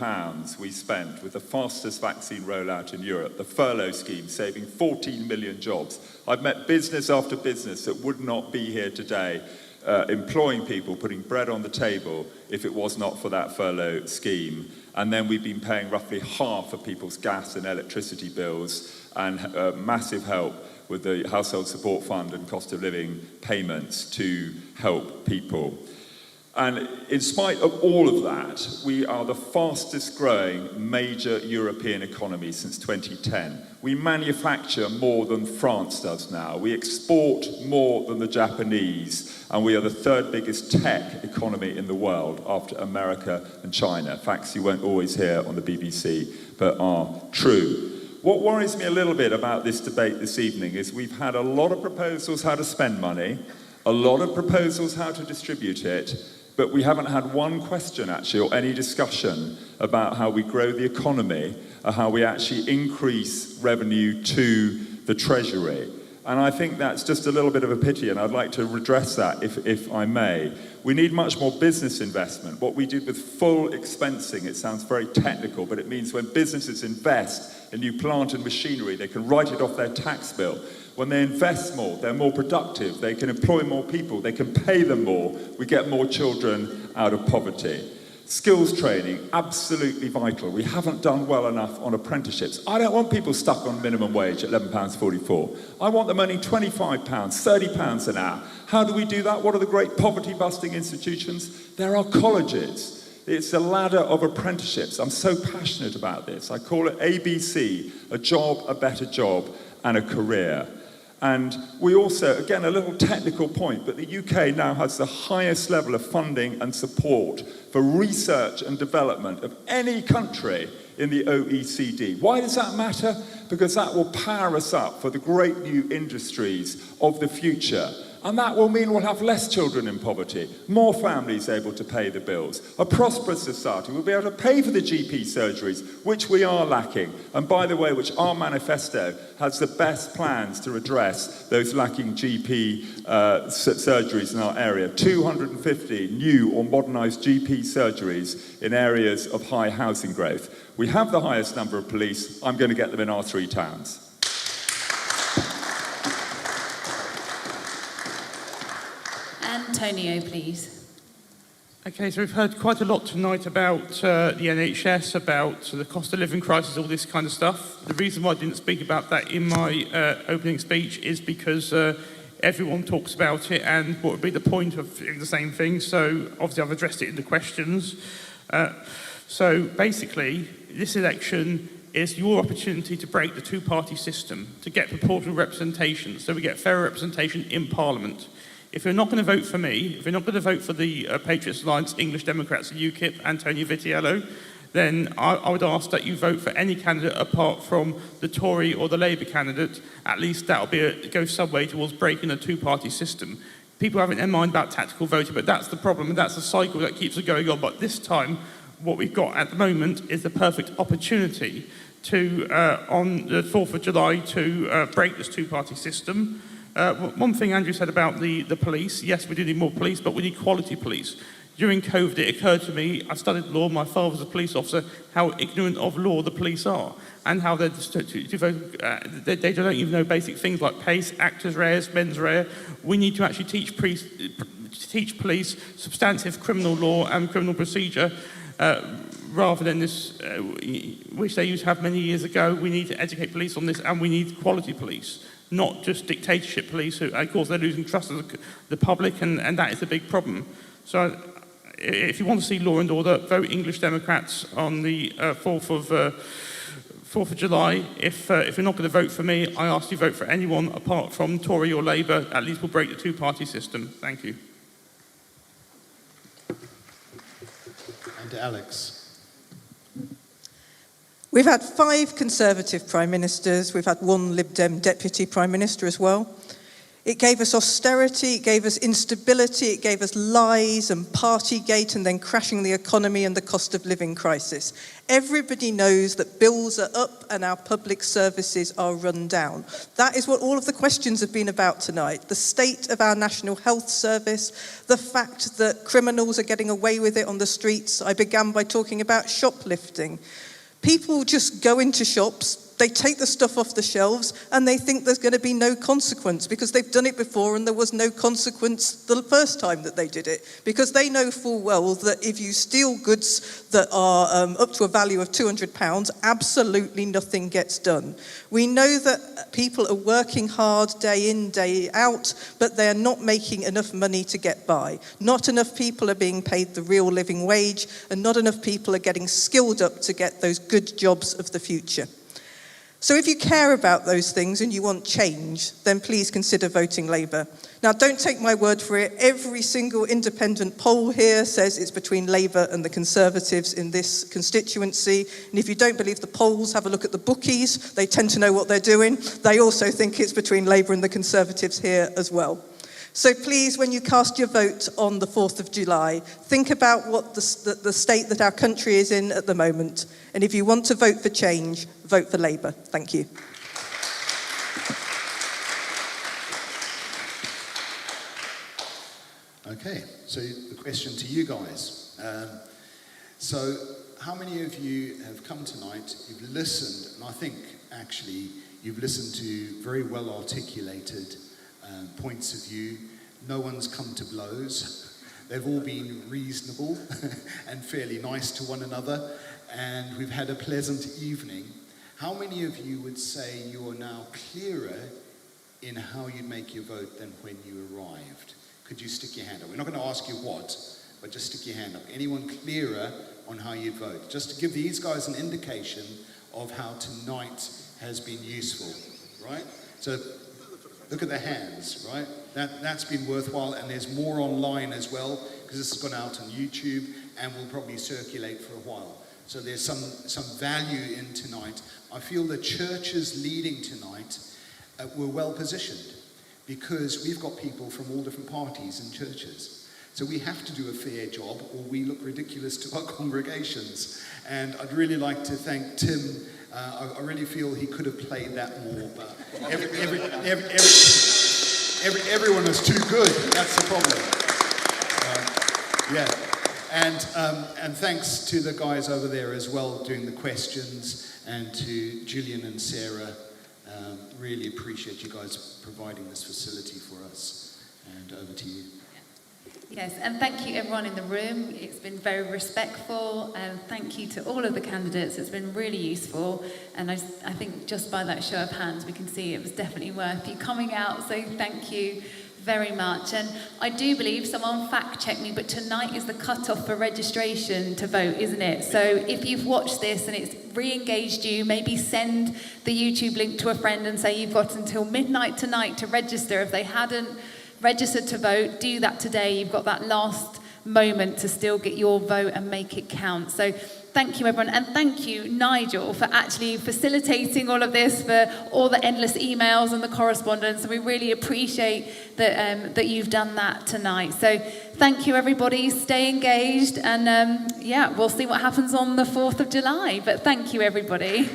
we spent with the fastest vaccine rollout in Europe, the furlough scheme saving 14 million jobs. I've met business after business that would not be here today, employing people, putting bread on the table if it was not for that furlough scheme. And then we've been paying roughly half of people's gas and electricity bills, and massive help with the Household Support Fund and cost of living payments to help people. And in spite of all of that, we are the fastest growing major European economy since 2010. We manufacture more than France does now. We export more than the Japanese. And we are the third biggest tech economy in the world after America and China. Facts you won't always hear on the BBC, but are true. What worries me a little bit about this debate this evening is we've had a lot of proposals how to spend money, a lot of proposals how to distribute it, but we haven't had one question actually or any discussion about how we grow the economy or how we actually increase revenue to the Treasury. And I think that's just a little bit of a pity, and I'd like to redress that if I may. We need much more business investment. What we did with full expensing, it sounds very technical, but it means when businesses invest in new plant and machinery, they can write it off their tax bill. When they invest more, they're more productive, they can employ more people, they can pay them more, we get more children out of poverty. Skills training, absolutely vital. We haven't done well enough on apprenticeships. I don't want people stuck on minimum wage at £11.44. I want them earning £25, £30 an hour. How do we do that? What are the great poverty-busting institutions? There are colleges. It's a ladder of apprenticeships. I'm so passionate about this. I call it ABC, a job, a better job, and a career. And we also, again, a little technical point, but the UK now has the highest level of funding and support for research and development of any country in the OECD. Why does that matter? Because that will power us up for the great new industries of the future. And that will mean we'll have less children in poverty, more families able to pay the bills, a prosperous society. We'll be able to pay for the GP surgeries, which we are lacking. And by the way, which our manifesto has the best plans to address those lacking GP surgeries in our area. 250 new or modernised GP surgeries in areas of high housing growth. We have the highest number of police. I'm going to get them in our 3 towns. Antonio, please. Okay, so we've heard quite a lot tonight about the NHS, about the cost of living crisis, all this kind of stuff. The reason why I didn't speak about that in my opening speech is because everyone talks about it and what would be the point of doing the same thing. So obviously I've addressed it in the questions. So basically, this election is your opportunity to break the two-party system, to get proportional representation, so we get fairer representation in Parliament. If you're not going to vote for me, if you're not going to vote for the Patriots Alliance, English Democrats, UKIP, Antonio Vitiello, then I would ask that you vote for any candidate apart from the Tory or the Labour candidate. At least that'll go some way towards breaking a two-party system. people have in their mind about tactical voting, but that's the problem, and that's the cycle that keeps it going on. But this time, what we've got at the moment is the perfect opportunity to, on the 4th of July, to break this two-party system. One thing Andrew said about the police, yes, we do need more police, but we need quality police. During COVID, it occurred to me, I studied law, my father was a police officer, how ignorant of law the police are, and how they don't even know basic things like pace, actors reas, mens rea. We need to actually teach police substantive criminal law and criminal procedure, rather than this, which they used to have many years ago. We need to educate police on this, and we need quality police, not just dictatorship police, who, of course, they're losing trust of the public, and that is a big problem. So if you want to see law and order, vote English Democrats on the 4th of July. If you're not going to vote for me, I ask you to vote for anyone apart from Tory or Labour. At least we'll break the two-party system. Thank you. And Alex. We've had 5 Conservative Prime Ministers. We've had 1 Lib Dem Deputy Prime Minister as well. It gave us austerity, it gave us instability, it gave us lies and Partygate, and then crashing the economy and the cost of living crisis. Everybody knows that bills are up and our public services are run down. That is what all of the questions have been about tonight. The state of our National Health Service, the fact that criminals are getting away with it on the streets. I began by talking about shoplifting. People just go into shops, they take the stuff off the shelves, and they think there's going to be no consequence because they've done it before and there was no consequence the first time that they did it. Because they know full well that if you steal goods that are up to a value of £200, absolutely nothing gets done. We know that people are working hard day in, day out, but they're not making enough money to get by. Not enough people are being paid the real living wage, and not enough people are getting skilled up to get those good jobs of the future. So if you care about those things and you want change, then please consider voting Labour. Now, don't take my word for it. Every single independent poll here says it's between Labour and the Conservatives in this constituency. And if you don't believe the polls, have a look at the bookies. They tend to know what they're doing. They also think it's between Labour and the Conservatives here as well. So please, when you cast your vote on the 4th of July, think about what the state that our country is in at the moment. And if you want to vote for change, vote for Labour. Thank you. Okay, so the question to you guys. So how many of you have come tonight, you've listened, and I think actually you've listened to very well articulated points of view. No one's come to blows. They've all been reasonable and fairly nice to one another, and we've had a pleasant evening. How many of you would say you are now clearer in how you make your vote than when you arrived? Could you stick your hand up? We're not going to ask you what, but just stick your hand up. Anyone clearer on how you vote? Just to give these guys an indication of how tonight has been useful, right? So look at the hands, right? That's been worthwhile, and there's more online as well, because this has gone out on YouTube and will probably circulate for a while. So there's some value in tonight. I feel the churches leading tonight were well positioned, because we've got people from all different parties and churches. So we have to do a fair job, or we look ridiculous to our congregations. And I'd really like to thank Tim. I really feel he could have played that more, but everyone is too good. That's the problem. And thanks to the guys over there as well doing the questions, and to Gillian and Sarah. Really appreciate you guys providing this facility for us. And over to you. Yes, and thank you everyone in the room. It's been very respectful, and thank you to all of the candidates. It's been really useful, and I think just by that show of hands we can see it was definitely worth you coming out, so thank you very much. And I do believe, someone fact check me, but tonight is the cut-off for registration to vote, isn't it? So if you've watched this and it's re-engaged you, maybe send the YouTube link to a friend and say you've got until midnight tonight to register. If they hadn't registered to vote, do that today. You've got that last moment to still get your vote and make it count. So Thank you, everyone, and thank you, Nigel, for actually facilitating all of this, for all the endless emails and the correspondence. We really appreciate that you've done that tonight. So thank you, everybody. Stay engaged, and we'll see what happens on the 4th of July. But thank you, everybody.